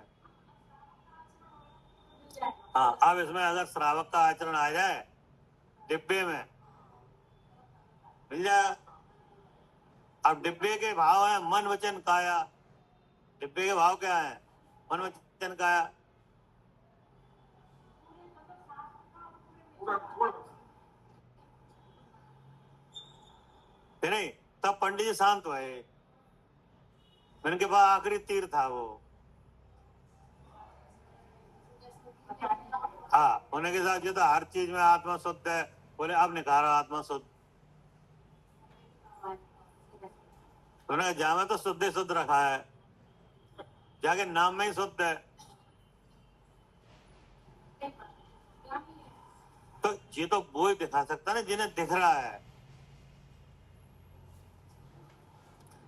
हाँ, अब इसमें अगर श्रावक का आचरण आ जाए डिब्बे में मिल जाए। अब डिब्बे के भाव है मन वचन काया। डिब्बे के भाव क्या है? मन वचन काया। नहीं, तब पंडित जी शांत हुए। उनके पास आखिरी तीर था वो। हाँ, होने के साथ जो तो हर चीज में आत्मा शुद्ध है। बोले अब निखारा आत्मा शुद्ध। उन्होंने जामे तो शुद्ध ही शुद्ध रखा है, जाके नाम में ही शुद्ध है। तो ये तो वो ही दिखा सकता ना जिन्हें दिख रहा है,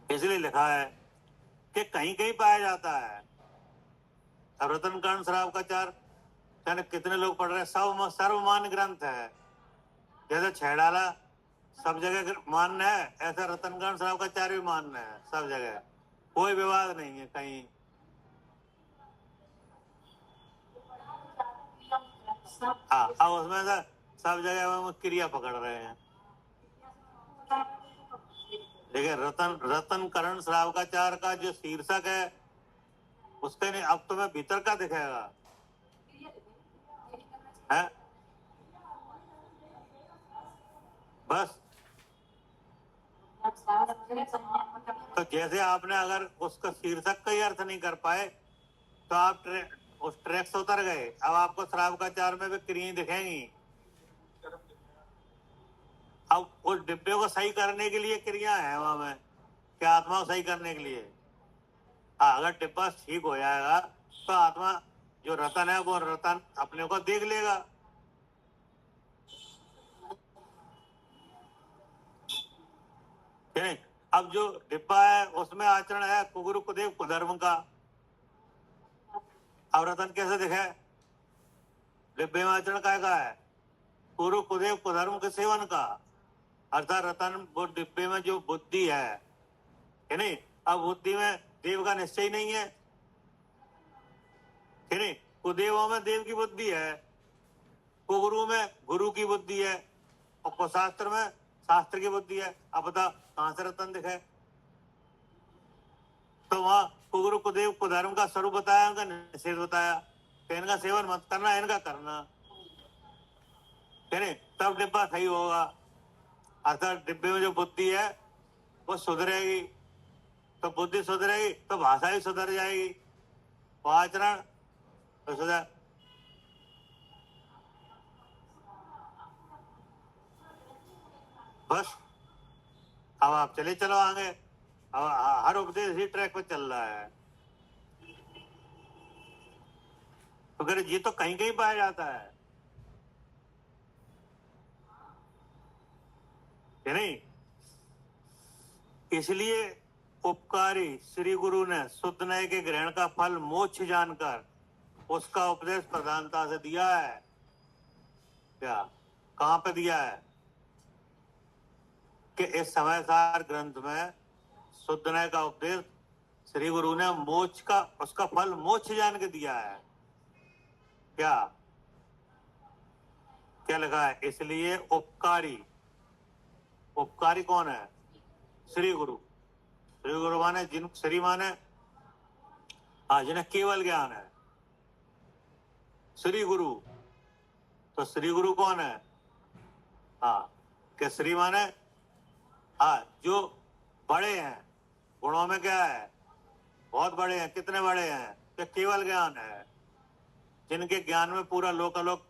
इसलिए लिखा है कि कहीं कहीं पाया जाता है। अब रतन कर्ण श्राव का चार यानी कितने लोग पढ़ रहे हैं? सर्वमान ग्रंथ है। जैसे छेड़ाला सब जगह मान्य है, ऐसा रतन कर्ण श्राव का चार भी मान्य है सब जगह, कोई विवाद नहीं है कहीं। हाँ, अब उसमें से सब जगह हम क्रिया पकड़ रहे हैं। देखिए, रतन करण श्रावकाचार का जो शीर्षक है उसके नहीं, अब तुम्हें भीतर का दिखेगा है? बस तो जैसे आपने अगर उसका शीर्षक का ही अर्थ नहीं कर पाए तो आप उस ट्रैक से उतर गए। अब आपको श्रावकाचार में भी क्रियाएं दिखेंगी। अब उस डिब्बे को सही करने के लिए क्रिया है वहां में, क्या आत्मा को सही करने के लिए। हाँ, अगर डिब्बा ठीक हो जाएगा तो आत्मा जो रतन है वो रतन अपने को देख लेगा। नहीं, अब जो डिब्बा है उसमें आचरण है कुगुरु कुदेव कुधर्म का। अब रतन कैसे दिखे? डिब्बे में आचरण का है कुरु कुदेव कुधर्म के सेवन का। अर्थात रतन वो डिब्बे में जो बुद्धि है नहीं। अब बुद्धि में देव का निश्चय नहीं है नहीं। कुदेवों में देव की बुद्धि है, कुगुरु में गुरु की बुद्धि है, और कुशास्त्र में शास्त्र की बुद्धि है। अब बता कहां से रतन दिखे? तो वहां कुगुरु कुदेव कुधर्म का स्वरूप बताया, उनका निषेध बताया कि इनका सेवन मत करना, इनका करना नहीं, तब डिब्बा सही होगा। अर्थात डिब्बे में जो बुद्धि है वो सुधरेगी। तो बुद्धि सुधरेगी तो भाषा ही सुधर जाएगी, और आचरण तो सुधर। बस अब आप चले चलो आगे। अब हर उपदेश ही ट्रैक पर चल रहा है, तो अगर ये तो कहीं कहीं पाया जाता है कि नहीं। इसलिए उपकारी श्री गुरु ने शुद्ध नय के ग्रहण का फल मोक्ष जानकर उसका उपदेश प्रधानता से दिया है। क्या कहां पे दिया है कि इस समय सार ग्रंथ में शुद्ध नय का उपदेश श्री गुरु ने मोक्ष का उसका फल मोक्ष जान के दिया है। क्या क्या लिखा है? इसलिए उपकारी, उपकारी कौन है? श्री गुरु। श्री गुरु माने जिन श्री माने जिन्हें केवल ज्ञान है, श्री गुरु। तो श्री गुरु कौन है? के श्री माने जो बड़े हैं गुणों में, क्या है? बहुत बड़े हैं। कितने बड़े हैं? कि केवल ज्ञान है, जिनके ज्ञान में पूरा लोकालोक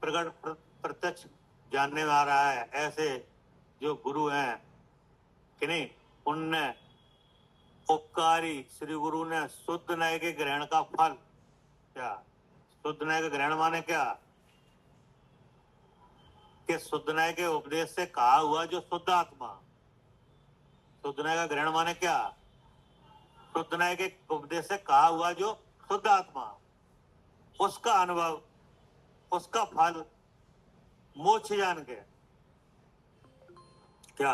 प्रकट प्रत्यक्ष जानने में आ रहा है। ऐसे जो गुरु हैं कि नहीं, उनने उपकारी श्री गुरु ने शुद्ध नय के ग्रहण का फल, क्या शुद्ध नय के ग्रहण माने क्या? कि शुद्ध नय के उपदेश से कहा हुआ जो शुद्ध आत्मा, शुद्ध नय का ग्रहण माने क्या? शुद्ध नय के उपदेश से कहा हुआ जो शुद्ध आत्मा, उसका अनुभव, उसका फल मोक्ष जान के, क्या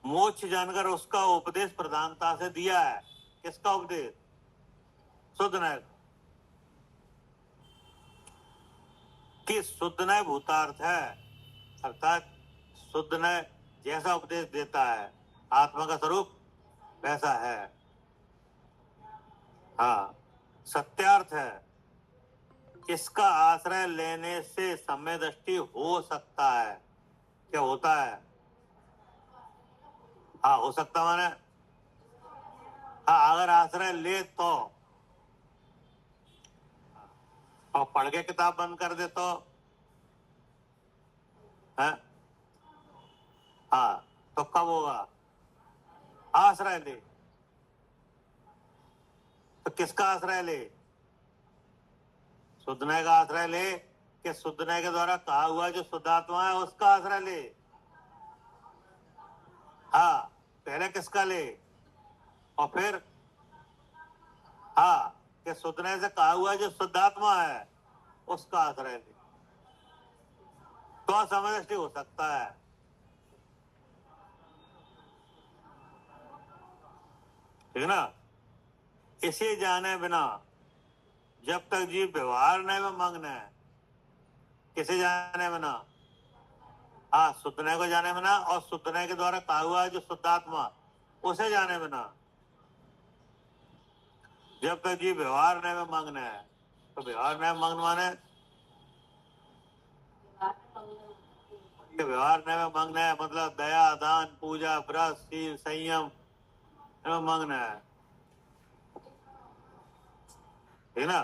मोक्ष जानकर उसका उपदेश प्रधानता से दिया है। किसका उपदेश? शुद्ध नय। कि शुद्ध नय भूतार्थ है, अर्थात शुद्ध नय जैसा उपदेश देता है आत्मा का स्वरूप वैसा है। सत्यार्थ है। इसका आश्रय लेने से सम्य दृष्टि हो सकता है। क्या होता है? हो सकता माने अगर आश्रय ले तो, और पढ़ के किताब बंद कर दे तो है, तो कब होगा? आश्रय ले। तो किसका आश्रय ले? शुद्ध नय का आश्रय ले, कि शुद्ध नय के द्वारा कहा हुआ जो शुद्धात्मा है उसका आश्रय ले। पहले किसका ले? और फिर कि शुद्ध नय से कहा हुआ जो शुद्धात्मा है उसका आश्रय ले, तो समदृष्टि हो सकता है। ठीक ना? इसे जाने बिना जब तक जीव व्यवहार नय में मग्न है, किसे जाने बिना? शुद्ध नय को जाने बिना, और शुद्ध नय के द्वारा कहा हुआ है जो शुद्धात्मा उसे जाने बिना। जब तक जीव व्यवहार नय में मग्न है, तो व्यवहार नय में मग्न माने व्यवहार नय में मग्न है मतलब दया, दान, पूजा, व्रत, शील, संयम में मग्न है। ठीक ना?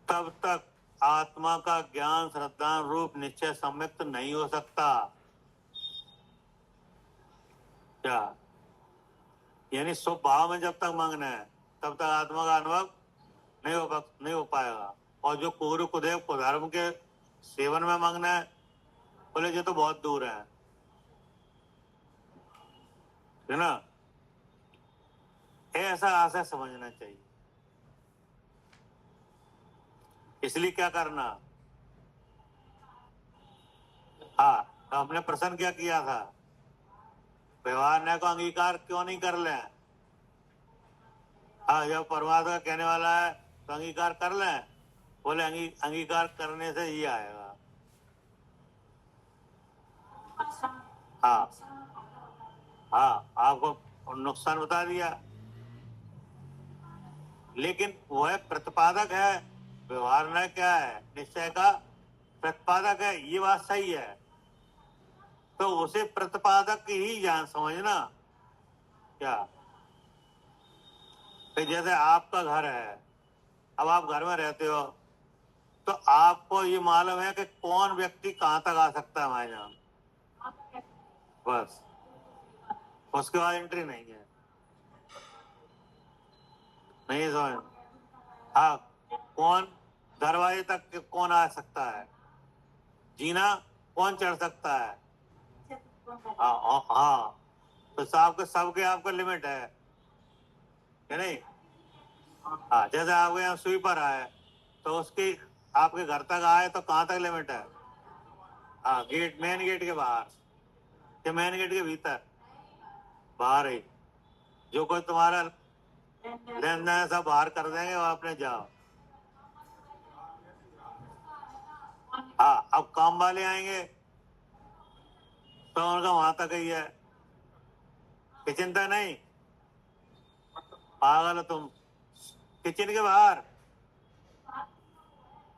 तब तक आत्मा का ज्ञान श्रद्धा रूप निश्चय सम्यक्त नहीं हो सकता। क्या? यानी स्वभाव में जब तक मग्न है तब तक आत्मा का अनुभव नहीं हो पाएगा। और जो कुरु कुदेव कुधर्म के सेवन में मग्न है, बोले ये तो बहुत दूर है ना? ऐसा आशय समझना चाहिए। इसलिए क्या करना? तो हमने प्रश्न क्या किया था? व्यवहार नय को अंगीकार क्यों नहीं कर लें? जब परमात्मा कहने वाला है तो अंगीकार कर लें। बोले अंगीकार करने से ही आएगा। आपको नुकसान बता दिया, लेकिन वह प्रतिपादक है। व्यवहार नय क्या है? निश्चय का प्रतिपादक है। ये बात सही है। तो उसे प्रतिपादक ही जान समझना। क्या तो जैसे आपका घर है, अब आप घर में रहते हो तो आपको ये मालूम है कि कौन व्यक्ति कहां तक आ सकता है हमारे यहाँ, बस उसके बाद एंट्री नहीं है। नहीं समझ? हाँ, कौन दरवाजे तक कौन आ सकता है, जीना कौन चढ़ सकता है। हाँ हाँ, तो सबके आपका लिमिट है कि नहीं। हाँ, जैसे आपके यहाँ स्वीपर आए तो उसकी आपके घर तक आए तो कहाँ तक लिमिट है। हाँ, गेट, मेन गेट के बाहर कि मेन गेट के भीतर, बाहर ही। जो कोई तुम्हारा लेन देन सब बाहर कर देंगे और अपने जाओ। हाँ, अब काम वाले आएंगे तो उनका वहां तक ही है, किचन तक नहीं। पागल हो तुम, किचन के बाहर,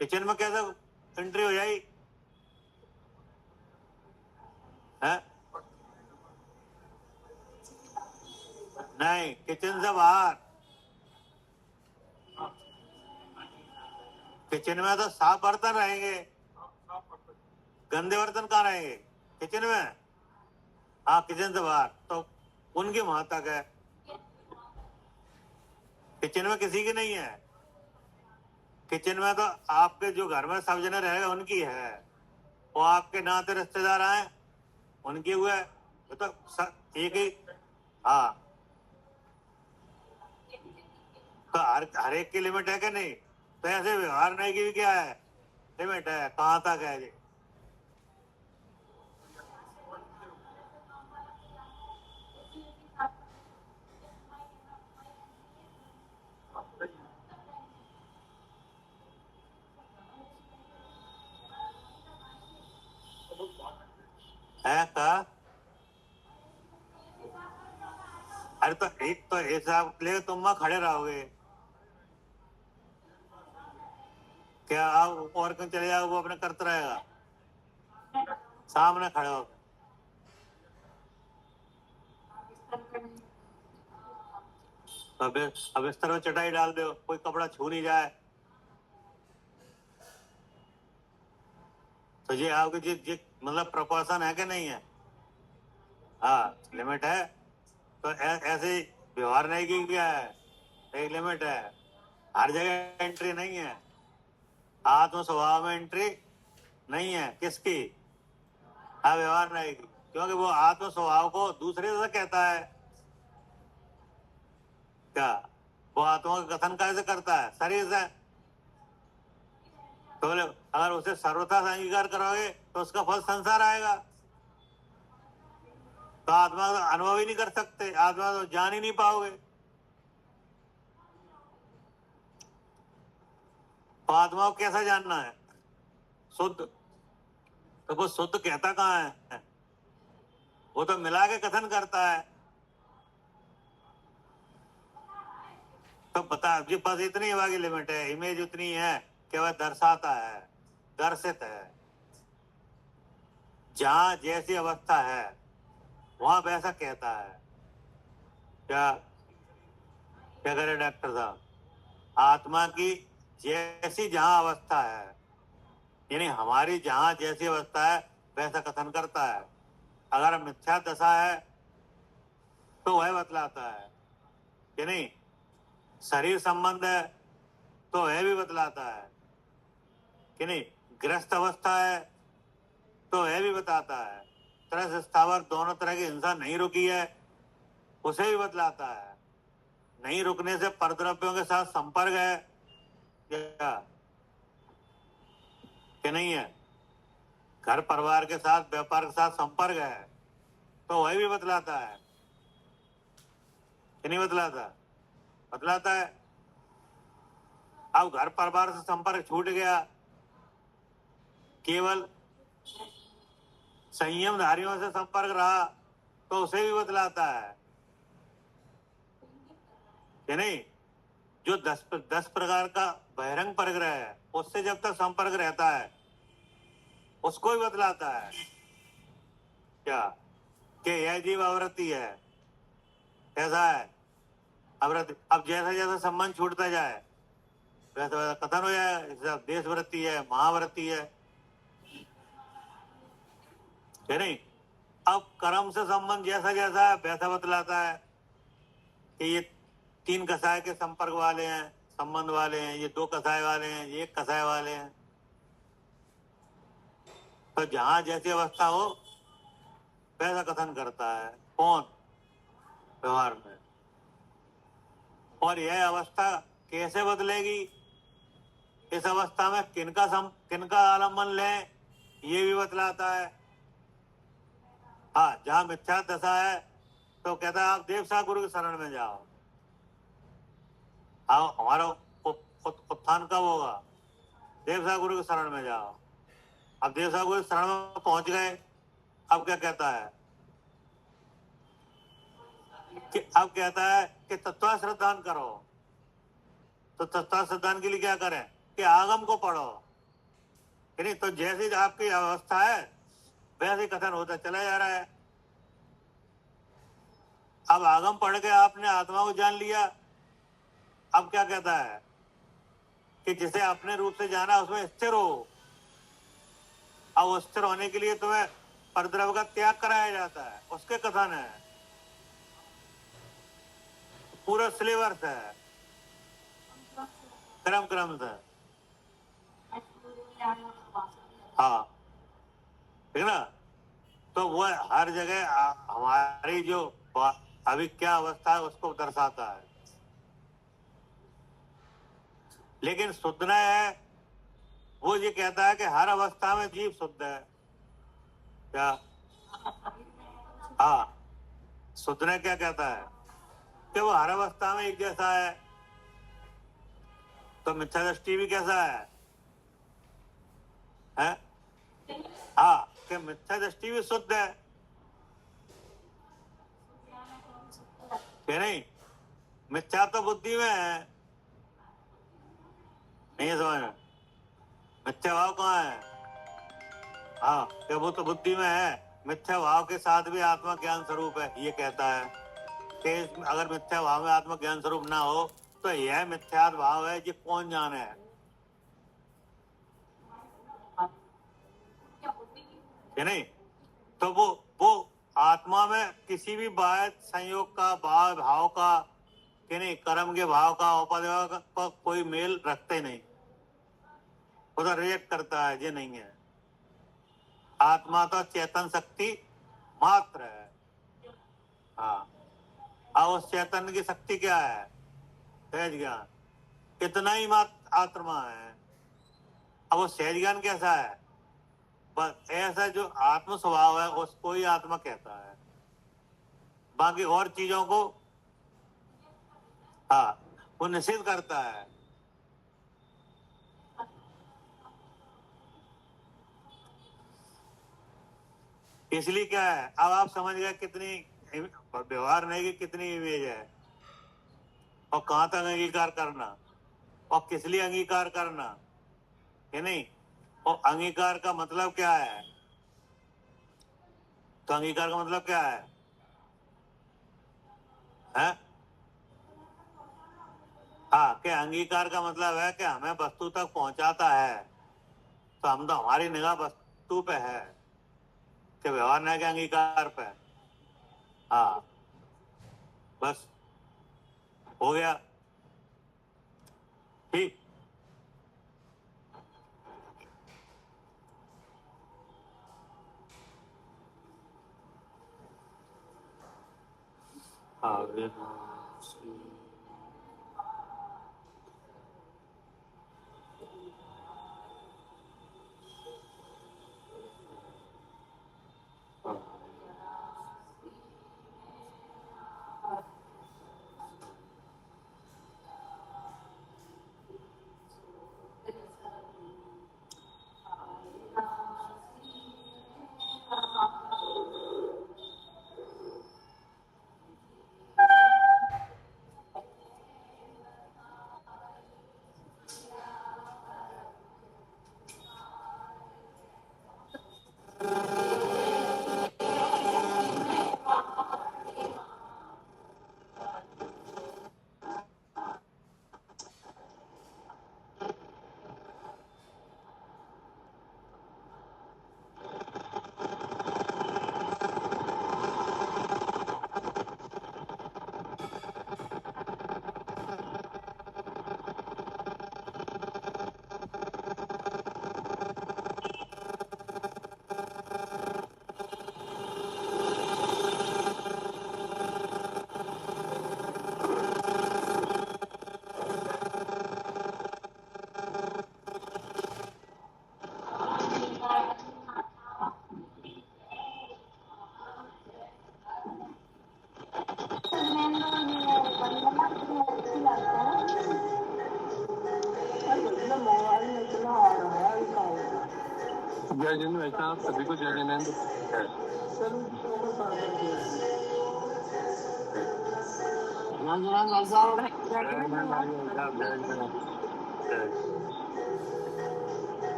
किचन में कैसे एंट्री हो जाएगी है? नहीं, किचन से बाहर। किचन में तो साफ बर्तन रहेंगे, गंदे बर्तन कहाँ रहेंगे किचन में। हाँ, किचन से बाहर तो उनकी वहां तक है, किचन में किसी की नहीं है। किचन में तो आपके जो घर में सब जने रहेगा उनकी है, वो आपके नाते रिश्तेदार आए उनकी हुआ है, तो एक ही। हाँ, तो हर एक की लिमिट है कि नहीं। तो ऐसे व्यवहार नहीं की भी क्या है, लिमिट है, कहाँ तक है जी। है का, अरे तो एक तो हिसाब ले तुम वहां खड़े रहोगे क्या, आप और कहीं चले जाओ वो अपने करता रहेगा सामने खड़े हो। अब बिस्तर में चटाई डाल दो, कोई कपड़ा छू नहीं जाए तो ये आपके जी मतलब प्रोपोर्शन है कि नहीं है। हाँ, लिमिट है। तो ऐसे व्यवहार नहीं की क्या है, एक लिमिट है। हर जगह एंट्री नहीं है, आत्म स्वभाव में एंट्री नहीं है किसकी। हाँ, व्यवहार नहीं की, क्योंकि वो आत्म स्वभाव को दूसरे से कहता है। क्या वो आत्मा का कथन कैसे करता है, शरीर से। तो बोले अगर उसे सर्वथा से अंगीकार करोगे तो उसका फल संसार आएगा। तो आत्मा का अनुभव ही नहीं कर सकते, आत्मा तो जान ही नहीं पाओगे। तो आत्मा को कैसा जानना है, शुद्ध। तो वो शुद्ध कहता कहाँ है, वो तो मिला के कथन करता है। तो बता, आपके पास इतनी हवा की लिमिट है, इमेज उतनी है कि वह दर्शाता है, दर्शित है। जहां जैसी अवस्था है वहां वैसा कहता है। क्या क्या करे डॉक्टर साहब, आत्मा की जैसी जहां अवस्था है, यानी हमारी जहां जैसी अवस्था है वैसा कथन करता है। अगर मिथ्या दशा है तो वह बतलाता है कि नहीं, शरीर संबंध है तो वह भी बतलाता है कि नहीं, ग्रस्त अवस्था है तो वह भी बताता है, त्रस स्थावर दोनों तरह की हिंसा नहीं रुकी है उसे भी बतलाता है। नहीं रुकने से परद्रव्यों के साथ संपर्क है क्या कि नहीं है, घर परिवार के साथ व्यापार के साथ संपर्क है तो वही भी बतलाता है कि नहीं बतलाता, बतलाता है। अब घर परिवार से संपर्क छूट गया, केवल संयमधारियों से संपर्क रहा तो उसे भी बतलाता है कि नहीं। जो 10 प्रकार का बहिरंग परिग्रह है उससे जब तक संपर्क रहता है उसको भी बतलाता है। क्या कि यह जीव अवृत्ति है, कैसा है, अवृत्ति। अब जैसा जैसा संबंध छूटता जाए वैसा वैसा कथन हो जाए, देशवृत्ति है, महावृत्ति है नहीं। अब कर्म से संबंध जैसा जैसा है वैसा बतलाता है कि ये 3 कसाय के संपर्क वाले हैं, संबंध वाले हैं, ये 2 कसाय वाले हैं, ये 1 कसाय वाले हैं। तो जहां जैसी अवस्था हो वैसा कथन करता है कौन, व्यवहार में। और यह अवस्था कैसे बदलेगी, इस अवस्था में किनका आलम्बन लें ये भी बतलाता है। हाँ, जहां मिथ्या दशा है तो कहता है आप देवसा गुरु के शरण में जाओ। हाँ, हमारा उत्थान कब होगा, देवसा गुरु के शरण में जाओ। अब देवसा गुरु के शरण में पहुंच गए, अब क्या कहता है कि अब कहता है कि तत्व श्रद्धान करो। तो तत्व श्रद्धान के लिए क्या करें कि आगम को पढ़ो, नहीं तो जैसी आपकी अवस्था है वैसे कथन होता चला जा रहा है। अब आगम पढ़ के आपने आत्मा को जान लिया, अब क्या कहता है कि जिसे अपने रूप से जाना उसमें स्थिर हो। अब स्थिर होने के लिए तुम्हें परद्रव्य का त्याग कराया जाता है, उसके कथन है, पूरा सिलेबस है क्रम से। हाँ, ठीक ना। तो वो हर जगह हमारी जो अभी क्या अवस्था है उसको दर्शाता है। लेकिन शुद्ध है वो ये कहता है कि हर अवस्था में जीव शुद्ध है। क्या, हाँ, शुद्ध क्या कहता है कि वो हर अवस्था में एक जैसा है। तो मिथ्या दृष्टि भी कैसा है? हाँ, कि मिथ्या दृष्टि भी शुद्ध है कि नहीं। मिथ्या तो बुद्धि में है, नहीं समझ में, मिथ्या भाव कहाँ है? हाँ, कि वो तो बुद्धि में है, मिथ्या भाव के साथ भी आत्मा ज्ञान स्वरूप है ये कहता है कि अगर मिथ्या भाव में आत्मा ज्ञान स्वरूप ना हो तो यह मिथ्या भाव है, ये कौन जाने है कि नहीं। तो वो आत्मा में किसी भी बात संयोग का भाव का कि नहीं, कर्म के भाव का उपादेय का कोई मेल रखते नहीं, उधर रिएक्ट करता है, ये नहीं है। आत्मा तो चेतन शक्ति मात्र है। हाँ, अब उस चैतन्य की शक्ति क्या है? सहज ज्ञान, इतना ही मात्र आत्मा है। अब वो सहज ज्ञान कैसा है? बस ऐसा जो आत्म स्वभाव है उसको ही आत्मा कहता है, बाकी और चीजों को हाँ वो निषेध करता है। इसलिए क्या है, अब आप समझ गए कितनी व्यवहार नहीं की कितनी इमेज है और कहां तक अंगीकार करना और किस लिए अंगीकार करना है नहीं। और अंगीकार का मतलब क्या है? तो अंगीकार का मतलब क्या है? हाँ, कि अंगीकार का मतलब है कि हमें वस्तु तक पहुंचाता है, तो हम तो हमारी निगाह वस्तु पे है कि व्यवहार न के अंगीकार पे। हाँ, बस हो गया ठीक। हाँ, जय जिनेंद्र भाई साहब, सभी को जय जिनेंद्र।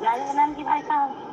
जय जगन्नाथ की भाई साहब।